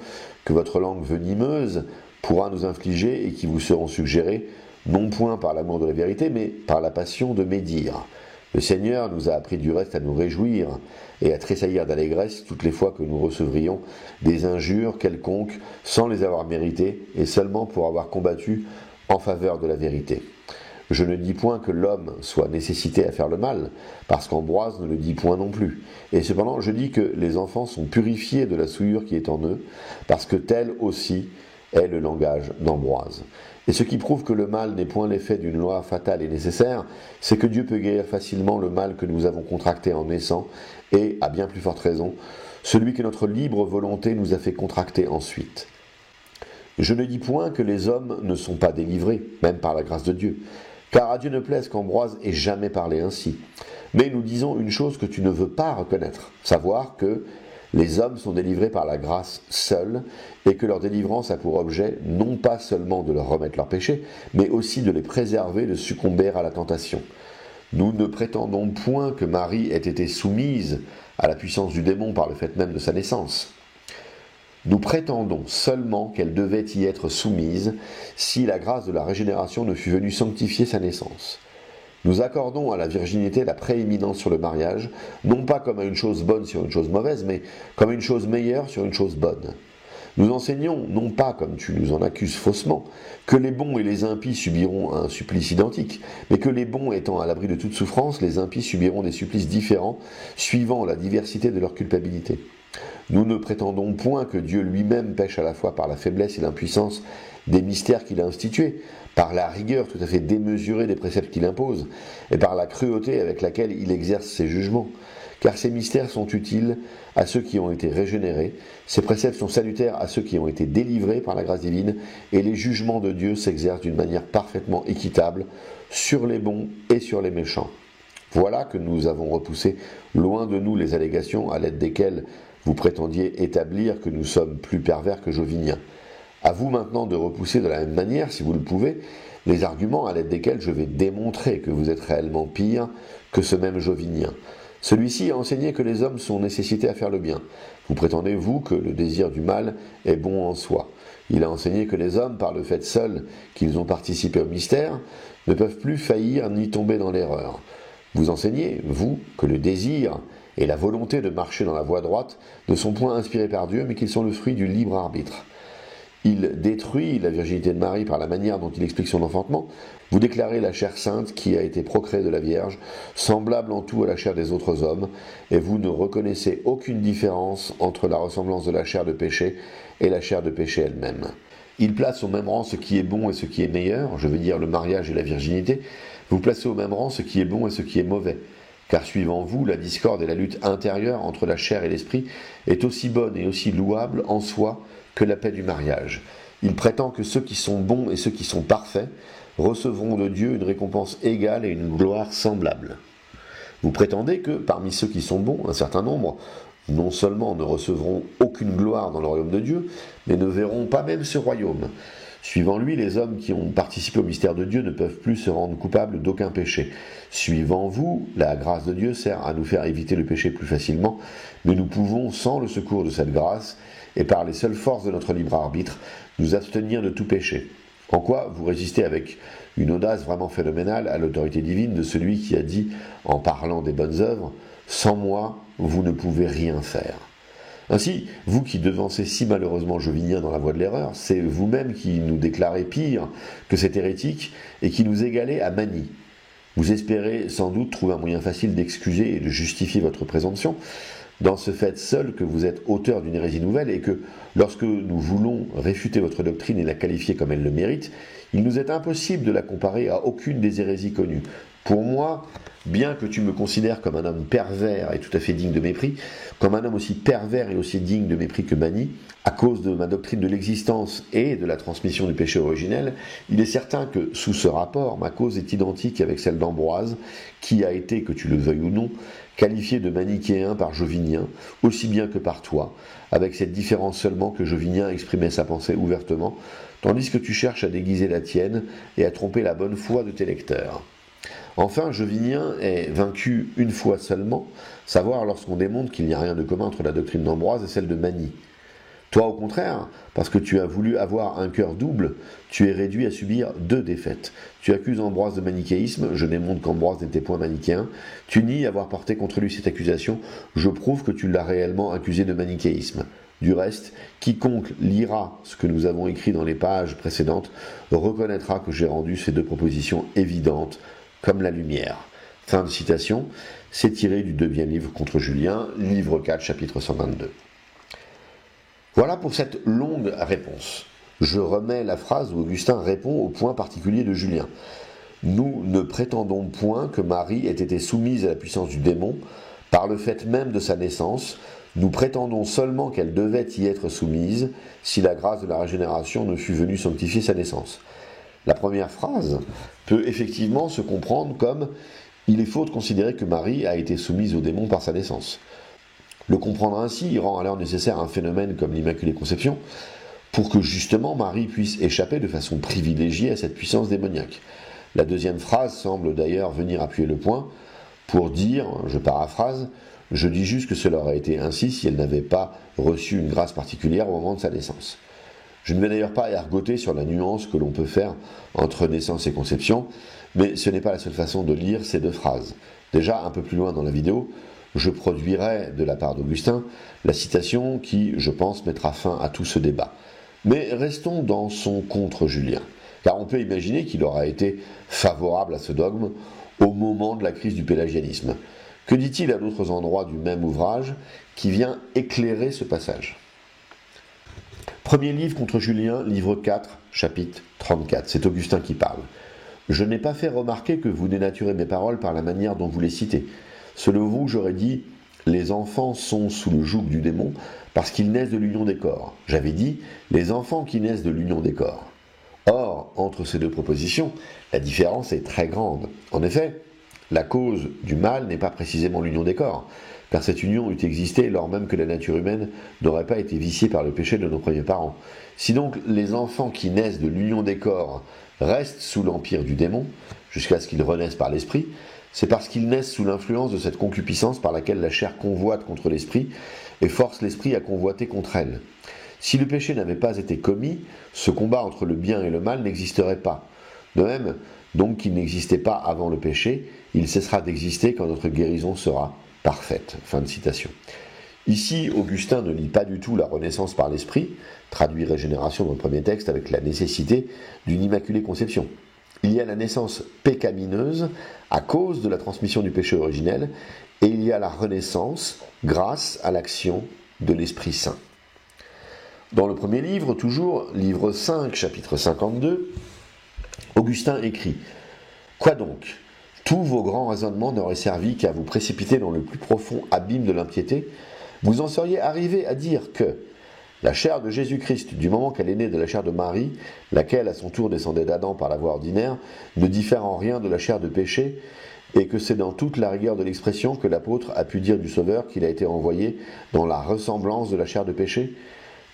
que votre langue venimeuse pourra nous infliger et qui vous seront suggérées, non point par l'amour de la vérité, mais par la passion de médire. Le Seigneur nous a appris du reste à nous réjouir et à tressaillir d'allégresse toutes les fois que nous recevrions des injures quelconques sans les avoir méritées et seulement pour avoir combattu en faveur de la vérité. Je ne dis point que l'homme soit nécessité à faire le mal, parce qu'Ambroise ne le dit point non plus. Et cependant, je dis que les enfants sont purifiés de la souillure qui est en eux, parce que tel aussi est le langage d'Ambroise. Et ce qui prouve que le mal n'est point l'effet d'une loi fatale et nécessaire, c'est que Dieu peut guérir facilement le mal que nous avons contracté en naissant, et, à bien plus forte raison, celui que notre libre volonté nous a fait contracter ensuite. Je ne dis point que les hommes ne sont pas délivrés, même par la grâce de Dieu, car à Dieu ne plaise qu'Ambroise ait jamais parlé ainsi. Mais nous disons une chose que tu ne veux pas reconnaître, savoir que les hommes sont délivrés par la grâce seule, et que leur délivrance a pour objet non pas seulement de leur remettre leurs péchés, mais aussi de les préserver de succomber à la tentation. Nous ne prétendons point que Marie ait été soumise à la puissance du démon par le fait même de sa naissance. Nous prétendons seulement qu'elle devait y être soumise si la grâce de la régénération ne fût venue sanctifier sa naissance. Nous accordons à la virginité la prééminence sur le mariage, non pas comme à une chose bonne sur une chose mauvaise, mais comme une chose meilleure sur une chose bonne. Nous enseignons, non pas comme tu nous en accuses faussement, que les bons et les impies subiront un supplice identique, mais que les bons étant à l'abri de toute souffrance, les impies subiront des supplices différents, suivant la diversité de leur culpabilité. Nous ne prétendons point que Dieu lui-même pêche à la fois par la faiblesse et l'impuissance des mystères qu'il a institués, par la rigueur tout à fait démesurée des préceptes qu'il impose, et par la cruauté avec laquelle il exerce ses jugements. Car ces mystères sont utiles à ceux qui ont été régénérés, ces préceptes sont salutaires à ceux qui ont été délivrés par la grâce divine, et les jugements de Dieu s'exercent d'une manière parfaitement équitable sur les bons et sur les méchants. Voilà que nous avons repoussé loin de nous les allégations à l'aide desquelles vous prétendiez établir que nous sommes plus pervers que Jovinien. À vous maintenant de repousser de la même manière, si vous le pouvez, les arguments à l'aide desquels je vais démontrer que vous êtes réellement pire que ce même Jovinien. Celui-ci a enseigné que les hommes sont nécessités à faire le bien. Vous prétendez, vous, que le désir du mal est bon en soi. Il a enseigné que les hommes, par le fait seul qu'ils ont participé au mystère, ne peuvent plus faillir ni tomber dans l'erreur. Vous enseignez, vous, que le désir et la volonté de marcher dans la voie droite ne sont point inspirés par Dieu, mais qu'ils sont le fruit du libre arbitre. Il détruit la virginité de Marie par la manière dont il explique son enfantement. Vous déclarez la chair sainte qui a été procréée de la Vierge, semblable en tout à la chair des autres hommes, et vous ne reconnaissez aucune différence entre la ressemblance de la chair de péché et la chair de péché elle-même. Il place au même rang ce qui est bon et ce qui est meilleur, je veux dire le mariage et la virginité. Vous placez au même rang ce qui est bon et ce qui est mauvais. Car suivant vous, la discorde et la lutte intérieure entre la chair et l'esprit est aussi bonne et aussi louable en soi que la paix du mariage. Il prétend que ceux qui sont bons et ceux qui sont parfaits recevront de Dieu une récompense égale et une gloire semblable. Vous prétendez que, parmi ceux qui sont bons, un certain nombre, non seulement ne recevront aucune gloire dans le royaume de Dieu, mais ne verront pas même ce royaume. Suivant lui, les hommes qui ont participé au mystère de Dieu ne peuvent plus se rendre coupables d'aucun péché. Suivant vous, la grâce de Dieu sert à nous faire éviter le péché plus facilement, mais nous pouvons, sans le secours de cette grâce, et par les seules forces de notre libre arbitre, nous abstenir de tout péché. En quoi vous résistez avec une audace vraiment phénoménale à l'autorité divine de celui qui a dit, en parlant des bonnes œuvres, « Sans moi, vous ne pouvez rien faire ». Ainsi, vous qui devancez si malheureusement Jovinien dans la voie de l'erreur, c'est vous-même qui nous déclarez pire que cet hérétique et qui nous égalez à Mani. Vous espérez sans doute trouver un moyen facile d'excuser et de justifier votre présomption, dans ce fait seul que vous êtes auteur d'une hérésie nouvelle et que, lorsque nous voulons réfuter votre doctrine et la qualifier comme elle le mérite, il nous est impossible de la comparer à aucune des hérésies connues. Pour moi, bien que tu me considères comme un homme pervers et tout à fait digne de mépris, comme un homme aussi pervers et aussi digne de mépris que Mani, à cause de ma doctrine de l'existence et de la transmission du péché originel, il est certain que, sous ce rapport, ma cause est identique avec celle d'Ambroise, qui a été, que tu le veuilles ou non, qualifié de manichéen par Jovinien, aussi bien que par toi, avec cette différence seulement que Jovinien exprimait sa pensée ouvertement, tandis que tu cherches à déguiser la tienne et à tromper la bonne foi de tes lecteurs. Enfin, Jovinien est vaincu une fois seulement, savoir lorsqu'on démontre qu'il n'y a rien de commun entre la doctrine d'Ambroise et celle de Mani. Toi, au contraire, parce que tu as voulu avoir un cœur double, tu es réduit à subir 2 défaites. Tu accuses Ambroise de manichéisme, je démontre qu'Ambroise n'était point manichéen. Tu nies avoir porté contre lui cette accusation, je prouve que tu l'as réellement accusé de manichéisme. Du reste, quiconque lira ce que nous avons écrit dans les pages précédentes reconnaîtra que j'ai rendu ces 2 propositions évidentes comme la lumière. Fin de citation, c'est tiré du 2e livre contre Julien, livre 4, chapitre 122. Voilà pour cette longue réponse. Je remets la phrase où Augustin répond au point particulier de Julien. Nous ne prétendons point que Marie ait été soumise à la puissance du démon par le fait même de sa naissance. Nous prétendons seulement qu'elle devait y être soumise si la grâce de la régénération ne fût venue sanctifier sa naissance. La première phrase peut effectivement se comprendre comme « il est faux de considérer que Marie a été soumise au démon par sa naissance ». Le comprendre ainsi rend alors nécessaire un phénomène comme l'Immaculée Conception pour que justement Marie puisse échapper de façon privilégiée à cette puissance démoniaque. La deuxième phrase semble d'ailleurs venir appuyer le point pour dire, je paraphrase, « je dis juste que cela aurait été ainsi si elle n'avait pas reçu une grâce particulière au moment de sa naissance ». Je ne vais d'ailleurs pas ergoter sur la nuance que l'on peut faire entre naissance et conception, mais ce n'est pas la seule façon de lire ces 2 phrases. Déjà, un peu plus loin dans la vidéo, je produirai, de la part d'Augustin, la citation qui, je pense, mettra fin à tout ce débat. Mais restons dans son contre Julien, car on peut imaginer qu'il aura été favorable à ce dogme au moment de la crise du pélagianisme. Que dit-il à d'autres endroits du même ouvrage qui vient éclairer ce passage ? Premier livre contre Julien, livre 4, chapitre 34. C'est Augustin qui parle. « Je n'ai pas fait remarquer que vous dénaturez mes paroles par la manière dont vous les citez. Selon vous, j'aurais dit « les enfants sont sous le joug du démon parce qu'ils naissent de l'union des corps ». J'avais dit « les enfants qui naissent de l'union des corps ». Or, entre ces 2 propositions, la différence est très grande. En effet, la cause du mal n'est pas précisément l'union des corps, car cette union eût existé lors même que la nature humaine n'aurait pas été viciée par le péché de nos premiers parents. Si donc les enfants qui naissent de l'union des corps restent sous l'empire du démon, jusqu'à ce qu'ils renaissent par l'esprit, c'est parce qu'ils naissent sous l'influence de cette concupiscence par laquelle la chair convoite contre l'esprit et force l'esprit à convoiter contre elle. Si le péché n'avait pas été commis, ce combat entre le bien et le mal n'existerait pas. De même, donc qu'il n'existait pas avant le péché, il cessera d'exister quand notre guérison sera parfaite. Fin de citation. Ici, Augustin ne lit pas du tout la renaissance par l'esprit, traduit régénération dans le premier texte avec la nécessité d'une immaculée conception. Il y a la naissance pécamineuse à cause de la transmission du péché originel, et il y a la renaissance grâce à l'action de l'Esprit Saint. Dans le premier livre, toujours, livre 5, chapitre 52, Augustin écrit « Quoi donc ? Tous vos grands raisonnements n'auraient servi qu'à vous précipiter dans le plus profond abîme de l'impiété. Vous en seriez arrivé à dire que la chair de Jésus-Christ, du moment qu'elle est née de la chair de Marie, laquelle à son tour descendait d'Adam par la voie ordinaire, ne diffère en rien de la chair de péché, et que c'est dans toute la rigueur de l'expression que l'apôtre a pu dire du Sauveur qu'il a été envoyé dans la ressemblance de la chair de péché.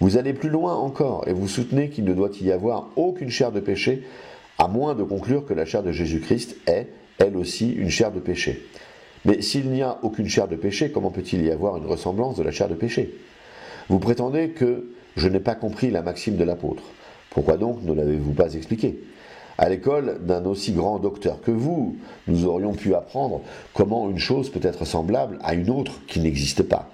Vous allez plus loin encore, et vous soutenez qu'il ne doit y avoir aucune chair de péché, à moins de conclure que la chair de Jésus-Christ est, elle aussi, une chair de péché. Mais s'il n'y a aucune chair de péché, comment peut-il y avoir une ressemblance de la chair de péché ? Vous prétendez que je n'ai pas compris la maxime de l'apôtre. Pourquoi donc ne l'avez-vous pas expliqué ? À l'école d'un aussi grand docteur que vous, nous aurions pu apprendre comment une chose peut être semblable à une autre qui n'existe pas.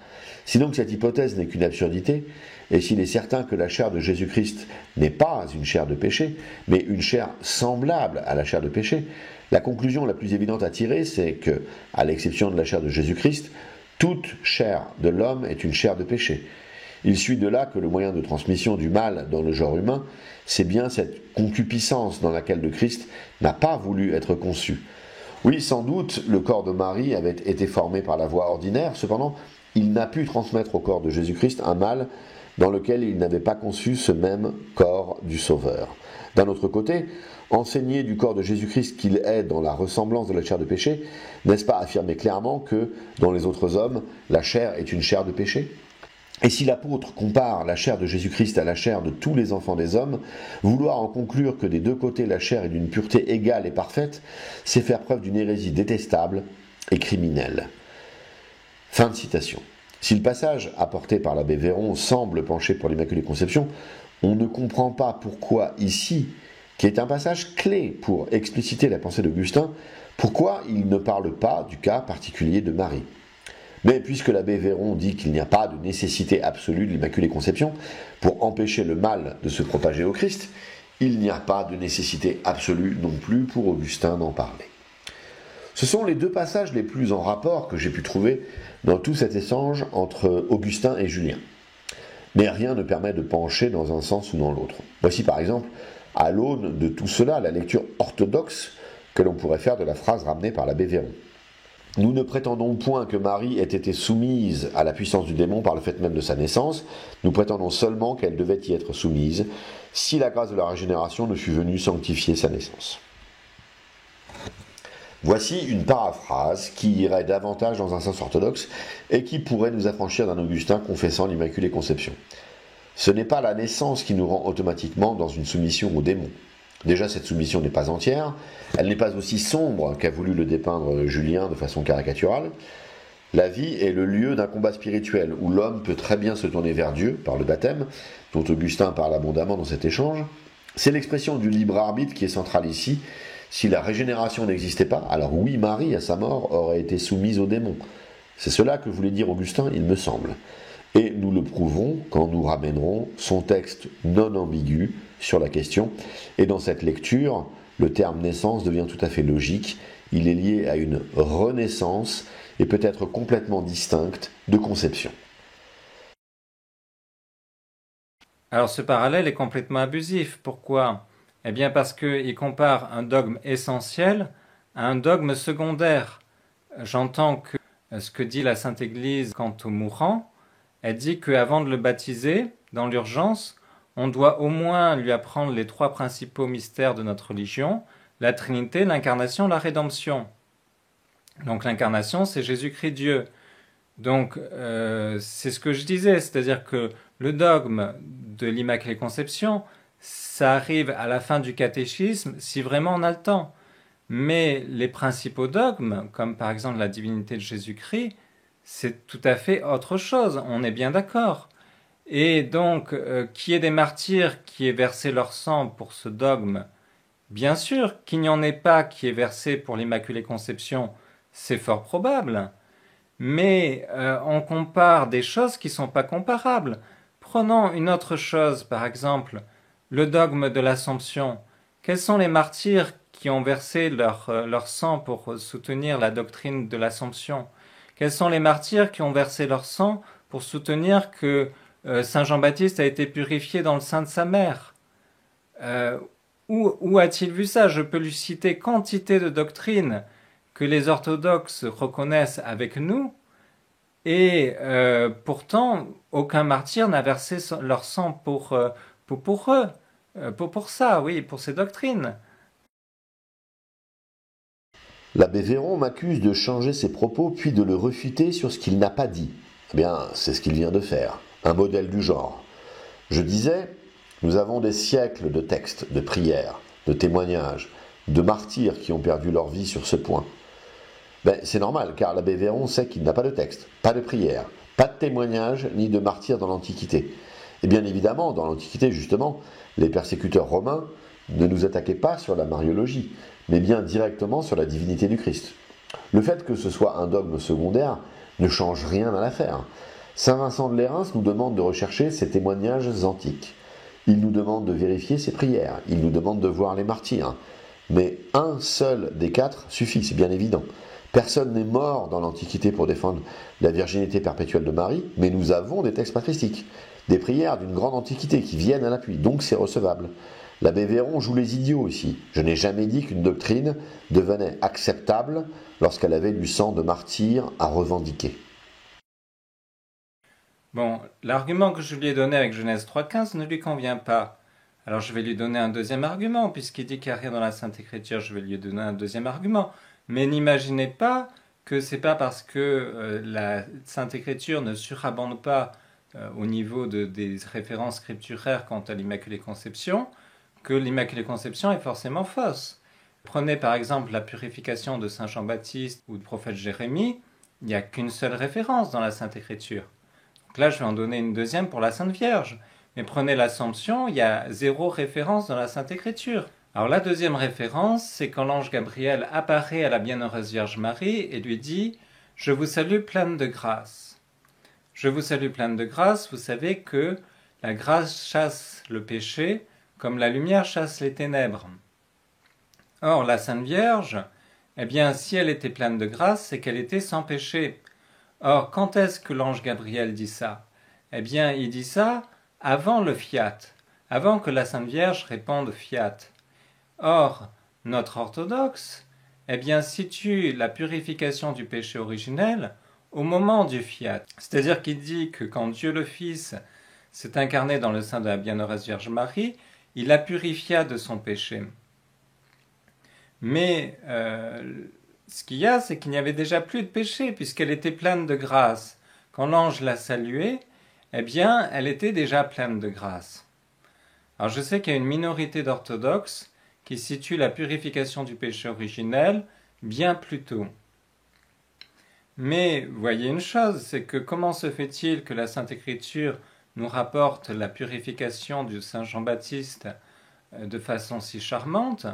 Si donc cette hypothèse n'est qu'une absurdité, et s'il est certain que la chair de Jésus-Christ n'est pas une chair de péché, mais une chair semblable à la chair de péché, la conclusion la plus évidente à tirer, c'est que, à l'exception de la chair de Jésus-Christ, toute chair de l'homme est une chair de péché. Il suit de là que le moyen de transmission du mal dans le genre humain, c'est bien cette concupiscence dans laquelle le Christ n'a pas voulu être conçu. Oui, sans doute, le corps de Marie avait été formé par la voie ordinaire, cependant, il n'a pu transmettre au corps de Jésus-Christ un mal dans lequel il n'avait pas conçu ce même corps du Sauveur. D'un autre côté, enseigner du corps de Jésus-Christ qu'il est dans la ressemblance de la chair de péché, n'est-ce pas affirmer clairement que, dans les autres hommes, la chair est une chair de péché ? Et si l'apôtre compare la chair de Jésus-Christ à la chair de tous les enfants des hommes, vouloir en conclure que des deux côtés la chair est d'une pureté égale et parfaite, c'est faire preuve d'une hérésie détestable et criminelle. Fin de citation. Si le passage apporté par l'abbé Véron semble pencher pour l'Immaculée Conception, on ne comprend pas pourquoi ici, qui est un passage clé pour expliciter la pensée d'Augustin, pourquoi il ne parle pas du cas particulier de Marie. Mais puisque l'abbé Véron dit qu'il n'y a pas de nécessité absolue de l'Immaculée Conception pour empêcher le mal de se propager au Christ, il n'y a pas de nécessité absolue non plus pour Augustin d'en parler. Ce sont les deux passages les plus en rapport que j'ai pu trouver dans tout cet échange entre Augustin et Julien. Mais rien ne permet de pencher dans un sens ou dans l'autre. Voici par exemple, à l'aune de tout cela, la lecture orthodoxe que l'on pourrait faire de la phrase ramenée par l'abbé Véron. Nous ne prétendons point que Marie ait été soumise à la puissance du démon par le fait même de sa naissance, nous prétendons seulement qu'elle devait y être soumise, si la grâce de la régénération ne fût venue sanctifier sa naissance. Voici une paraphrase qui irait davantage dans un sens orthodoxe et qui pourrait nous affranchir d'un Augustin confessant l'Immaculée Conception. Ce n'est pas la naissance qui nous rend automatiquement dans une soumission au démon. Déjà, cette soumission n'est pas entière, elle n'est pas aussi sombre qu'a voulu le dépeindre Julien de façon caricaturale. La vie est le lieu d'un combat spirituel où l'homme peut très bien se tourner vers Dieu par le baptême, dont Augustin parle abondamment dans cet échange. C'est l'expression du libre arbitre qui est centrale ici. Si la régénération n'existait pas, alors oui, Marie, à sa mort, aurait été soumise au démon. C'est cela que voulait dire Augustin, il me semble. Et nous le prouverons quand nous ramènerons son texte non ambigu sur la question. Et dans cette lecture, le terme naissance devient tout à fait logique. Il est lié à une renaissance et peut être complètement distincte de conception. Alors ce parallèle est complètement abusif. Pourquoi ? Eh bien parce qu'il compare un dogme essentiel à un dogme secondaire. J'entends que ce que dit la Sainte Église quant au mourant, elle dit qu'avant de le baptiser, dans l'urgence, on doit au moins lui apprendre les trois principaux mystères de notre religion, la Trinité, l'incarnation, la rédemption. Donc l'incarnation, c'est Jésus-Christ Dieu. Donc c'est ce que je disais, c'est-à-dire que le dogme de l'Immaculée Conception, ça arrive à la fin du catéchisme si vraiment on a le temps. Mais les principaux dogmes, comme par exemple la divinité de Jésus-Christ, c'est tout à fait autre chose, on est bien d'accord. Et donc, qu'il y ait des martyrs qui aient versé leur sang pour ce dogme, bien sûr, qu'il n'y en ait pas qui aient versé pour l'Immaculée Conception, c'est fort probable. Mais on compare des choses qui ne sont pas comparables. Prenons une autre chose, par exemple, le dogme de l'Assomption. Quels sont les martyrs qui ont versé leur sang pour soutenir la doctrine de l'Assomption ? Quels sont les martyrs qui ont versé leur sang pour soutenir que Saint Jean-Baptiste a été purifié dans le sein de sa mère ? Où a-t-il vu ça ? Je peux lui citer quantité de doctrines que les orthodoxes reconnaissent avec nous, et pourtant, aucun martyr n'a versé leur sang pour eux, pour ça, oui, pour ces doctrines. L'abbé Véron m'accuse de changer ses propos puis de le refuter sur ce qu'il n'a pas dit. Eh bien, c'est ce qu'il vient de faire, un modèle du genre. Je disais, nous avons des siècles de textes, de prières, de témoignages, de martyrs qui ont perdu leur vie sur ce point. C'est normal, car l'abbé Véron sait qu'il n'a pas de texte, pas de prière, pas de témoignage, ni de martyrs dans l'Antiquité. Et bien évidemment, dans l'Antiquité, justement, les persécuteurs romains ne nous attaquaient pas sur la mariologie, mais bien directement sur la divinité du Christ. Le fait que ce soit un dogme secondaire ne change rien à l'affaire. Saint Vincent de Lérins nous demande de rechercher ces témoignages antiques. Il nous demande de vérifier ses prières, il nous demande de voir les martyrs. Mais un seul des quatre suffit, c'est bien évident. Personne n'est mort dans l'Antiquité pour défendre la virginité perpétuelle de Marie, mais nous avons des textes patristiques, des prières d'une grande antiquité qui viennent à l'appui, donc c'est recevable. L'abbé Véron joue les idiots ici. Je n'ai jamais dit qu'une doctrine devenait acceptable lorsqu'elle avait du sang de martyr à revendiquer. Bon, l'argument que je lui ai donné avec Genèse 3.15 ne lui convient pas. Alors je vais lui donner un deuxième argument, puisqu'il dit qu'il n'y a rien dans la Sainte Écriture, je vais lui donner un deuxième argument. Mais n'imaginez pas que c'est pas parce que la Sainte Écriture ne surabonde pas au niveau des références scripturaires quant à l'Immaculée Conception, que l'Immaculée Conception est forcément fausse. Prenez par exemple la purification de Saint Jean-Baptiste ou du prophète Jérémie, il n'y a qu'une seule référence dans la Sainte Écriture. Donc là, je vais en donner une deuxième pour la Sainte Vierge. Mais prenez l'Assomption, il y a 0 référence dans la Sainte Écriture. Alors la deuxième référence, c'est quand l'ange Gabriel apparaît à la bienheureuse Vierge Marie et lui dit « Je vous salue pleine de grâce ». Je vous salue pleine de grâce, vous savez que la grâce chasse le péché comme la lumière chasse les ténèbres. Or, la Sainte Vierge, eh bien, si elle était pleine de grâce, c'est qu'elle était sans péché. Or, quand est-ce que l'ange Gabriel dit ça? Eh bien, il dit ça avant le fiat, avant que la Sainte Vierge réponde fiat. Or, notre orthodoxe, eh bien, situe la purification du péché originel au moment du fiat. C'est-à-dire qu'il dit que quand Dieu le Fils s'est incarné dans le sein de la bienheureuse Vierge Marie, il la purifia de son péché. Mais ce qu'il y a, c'est qu'il n'y avait déjà plus de péché, puisqu'elle était pleine de grâce. Quand l'ange l'a saluée, eh bien, elle était déjà pleine de grâce. Alors je sais qu'il y a une minorité d'orthodoxes qui situe la purification du péché originel bien plus tôt. Mais voyez une chose, c'est que comment se fait-il que la Sainte Écriture nous rapporte la purification du Saint Jean-Baptiste de façon si charmante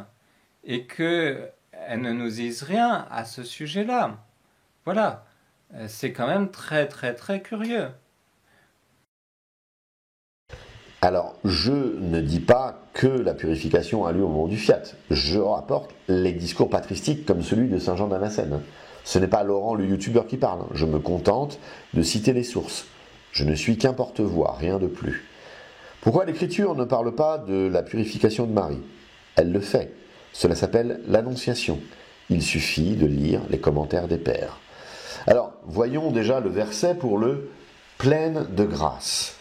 et qu'elle ne nous dise rien à ce sujet-là? Voilà, c'est quand même très très très curieux. Alors, je ne dis pas que la purification a lieu au moment du fiat. Je rapporte les discours patristiques comme celui de Saint Jean Damascène. Ce n'est pas Laurent le youtubeur qui parle. Je me contente de citer les sources. Je ne suis qu'un porte-voix, rien de plus. Pourquoi l'Écriture ne parle pas de la purification de Marie? Elle le fait. Cela s'appelle l'Annonciation. Il suffit de lire les commentaires des pères. Alors, voyons déjà le verset pour le « pleine de grâce ».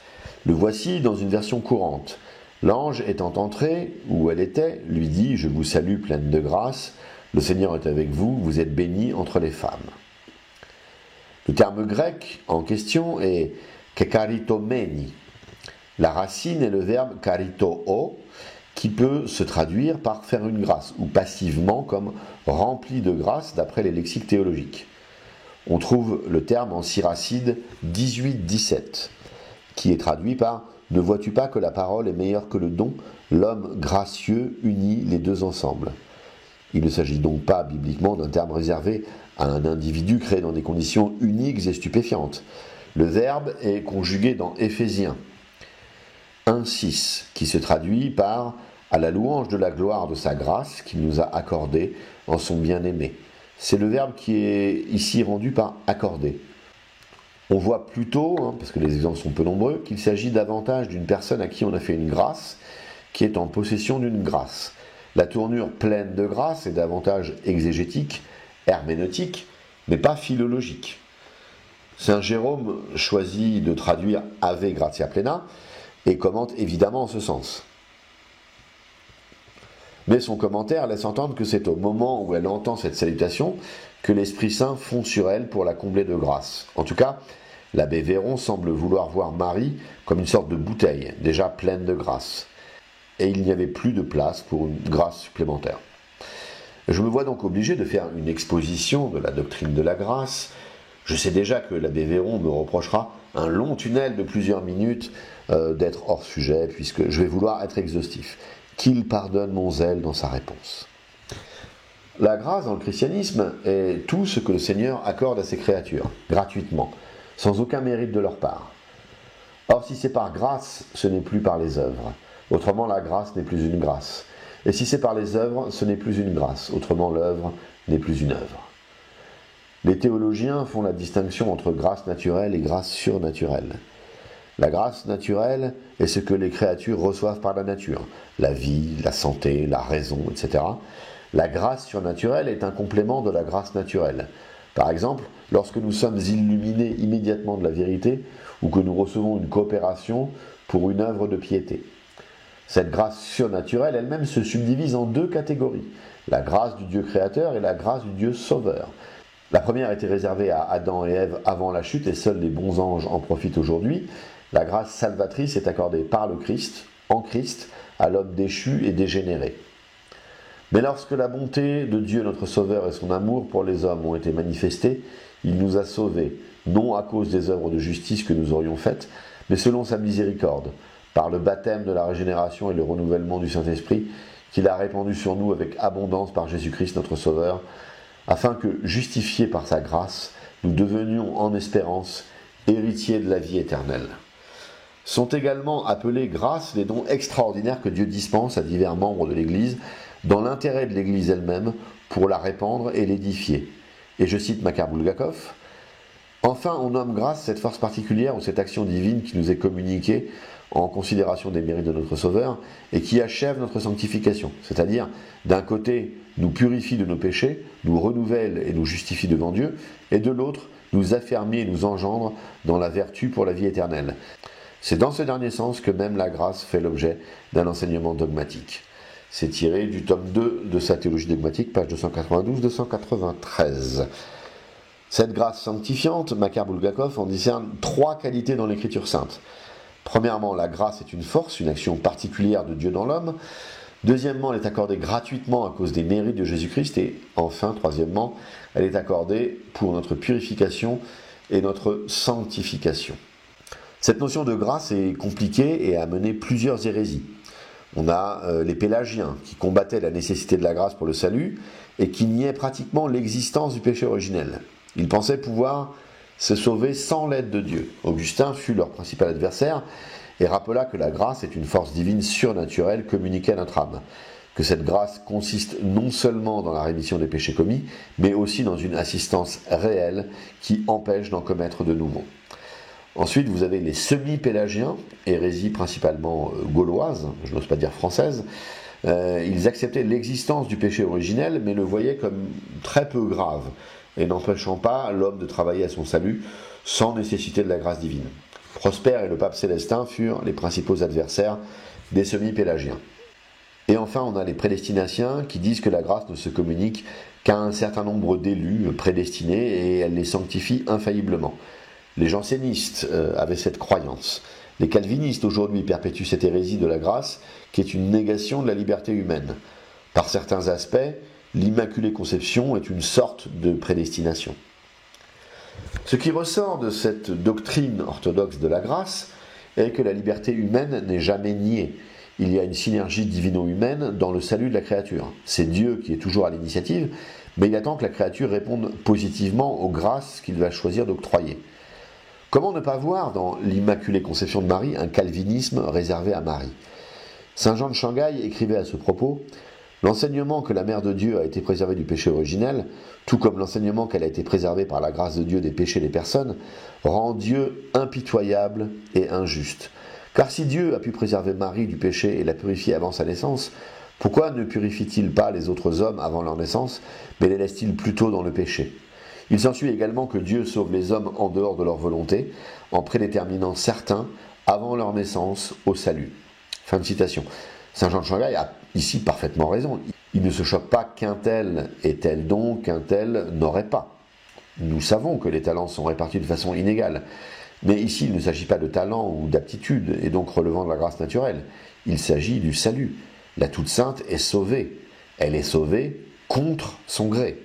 Le voici dans une version courante. L'ange étant entré où elle était, lui dit « Je vous salue pleine de grâce, le Seigneur est avec vous, vous êtes bénie entre les femmes ». Le terme grec en question est « kekaritomeni ». La racine est le verbe « karitoo » qui peut se traduire par « faire une grâce » ou passivement comme « rempli de grâce » d'après les lexiques théologiques. On trouve le terme en Siracide 18-17. Qui est traduit par « Ne vois-tu pas que la parole est meilleure que le don? L'homme gracieux unit les deux ensemble. » Il ne s'agit donc pas bibliquement d'un terme réservé à un individu créé dans des conditions uniques et stupéfiantes. Le verbe est conjugué dans Éphésiens 1,6 qui se traduit par « à la louange de la gloire de sa grâce qu'il nous a accordée en son bien-aimé ». C'est le verbe qui est ici rendu par « accorder ». On voit plutôt, parce que les exemples sont peu nombreux, qu'il s'agit davantage d'une personne à qui on a fait une grâce, qui est en possession d'une grâce. La tournure pleine de grâce est davantage exégétique, herméneutique, mais pas philologique. Saint Jérôme choisit de traduire Ave gratia plena et commente évidemment en ce sens. Mais son commentaire laisse entendre que c'est au moment où elle entend cette salutation que l'Esprit Saint fond sur elle pour la combler de grâce. En tout cas, l'abbé Véron semble vouloir voir Marie comme une sorte de bouteille, déjà pleine de grâce. Et il n'y avait plus de place pour une grâce supplémentaire. Je me vois donc obligé de faire une exposition de la doctrine de la grâce. Je sais déjà que l'abbé Véron me reprochera un long tunnel de plusieurs minutes d'être hors sujet, puisque je vais vouloir être exhaustif. Qu'il pardonne mon zèle dans sa réponse. La grâce dans le christianisme est tout ce que le Seigneur accorde à ses créatures, gratuitement, sans aucun mérite de leur part. Or, si c'est par grâce, ce n'est plus par les œuvres. Autrement, la grâce n'est plus une grâce. Et si c'est par les œuvres, ce n'est plus une grâce. Autrement, l'œuvre n'est plus une œuvre. Les théologiens font la distinction entre grâce naturelle et grâce surnaturelle. La grâce naturelle est ce que les créatures reçoivent par la nature, la vie, la santé, la raison, etc. La grâce surnaturelle est un complément de la grâce naturelle. Par exemple, lorsque nous sommes illuminés immédiatement de la vérité ou que nous recevons une coopération pour une œuvre de piété. Cette grâce surnaturelle elle-même se subdivise en deux catégories, la grâce du Dieu créateur et la grâce du Dieu sauveur. La première était réservée à Adam et Ève avant la chute et seuls les bons anges en profitent aujourd'hui. La grâce salvatrice est accordée par le Christ, en Christ, à l'homme déchu et dégénéré. Mais lorsque la bonté de Dieu notre Sauveur et son amour pour les hommes ont été manifestés, il nous a sauvés, non à cause des œuvres de justice que nous aurions faites, mais selon sa miséricorde, par le baptême de la régénération et le renouvellement du Saint-Esprit, qu'il a répandu sur nous avec abondance par Jésus-Christ notre Sauveur, afin que, justifiés par sa grâce, nous devenions en espérance héritiers de la vie éternelle. Sont également appelés grâce les dons extraordinaires que Dieu dispense à divers membres de l'Église, dans l'intérêt de l'Église elle-même, pour la répandre et l'édifier. Et je cite Makar Bulgakov, « Enfin, on nomme grâce cette force particulière ou cette action divine qui nous est communiquée en considération des mérites de notre Sauveur et qui achève notre sanctification. C'est-à-dire, d'un côté, nous purifie de nos péchés, nous renouvelle et nous justifie devant Dieu, et de l'autre, nous affermit et nous engendre dans la vertu pour la vie éternelle. C'est dans ce dernier sens que même la grâce fait l'objet d'un enseignement dogmatique. » C'est tiré du tome 2 de sa théologie dogmatique, page 292-293. Cette grâce sanctifiante, Makar Bulgakov en discerne trois qualités dans l'Écriture sainte. Premièrement, la grâce est une force, une action particulière de Dieu dans l'homme. Deuxièmement, elle est accordée gratuitement à cause des mérites de Jésus-Christ. Et enfin, troisièmement, elle est accordée pour notre purification et notre sanctification. Cette notion de grâce est compliquée et a mené plusieurs hérésies. On a les pélagiens qui combattaient la nécessité de la grâce pour le salut et qui niaient pratiquement l'existence du péché originel. Ils pensaient pouvoir se sauver sans l'aide de Dieu. Augustin fut leur principal adversaire et rappela que la grâce est une force divine surnaturelle communiquée à notre âme, que cette grâce consiste non seulement dans la rémission des péchés commis, mais aussi dans une assistance réelle qui empêche d'en commettre de nouveaux. Ensuite, vous avez les semi-pélagiens, hérésie principalement gauloise, je n'ose pas dire française. Ils acceptaient l'existence du péché originel, mais le voyaient comme très peu grave, et n'empêchant pas l'homme de travailler à son salut sans nécessité de la grâce divine. Prosper et le pape Célestin furent les principaux adversaires des semi-pélagiens. Et enfin, on a les prédestinatiens qui disent que la grâce ne se communique qu'à un certain nombre d'élus prédestinés et elle les sanctifie infailliblement. Les jansénistes avaient cette croyance. Les calvinistes aujourd'hui perpétuent cette hérésie de la grâce qui est une négation de la liberté humaine. Par certains aspects, l'Immaculée Conception est une sorte de prédestination. Ce qui ressort de cette doctrine orthodoxe de la grâce est que la liberté humaine n'est jamais niée. Il y a une synergie divino-humaine dans le salut de la créature. C'est Dieu qui est toujours à l'initiative, mais il attend que la créature réponde positivement aux grâces qu'il va choisir d'octroyer. Comment ne pas voir dans l'Immaculée Conception de Marie un calvinisme réservé à Marie ? Saint Jean de Shanghai écrivait à ce propos « L'enseignement que la Mère de Dieu a été préservée du péché originel, tout comme l'enseignement qu'elle a été préservée par la grâce de Dieu des péchés des personnes, rend Dieu impitoyable et injuste. Car si Dieu a pu préserver Marie du péché et la purifier avant sa naissance, pourquoi ne purifie-t-il pas les autres hommes avant leur naissance, mais les laisse-t-il plutôt dans le péché ? Il s'ensuit également que Dieu sauve les hommes en dehors de leur volonté, en prédéterminant certains avant leur naissance au salut. » Fin de citation. Saint Jean de Shanghai a ici parfaitement raison. Il ne se choque pas qu'un tel ait tel don, qu'un tel n'aurait pas. Nous savons que les talents sont répartis de façon inégale. Mais ici, il ne s'agit pas de talent ou d'aptitude, et donc relevant de la grâce naturelle. Il s'agit du salut. La toute sainte est sauvée. Elle est sauvée contre son gré.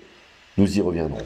Nous y reviendrons.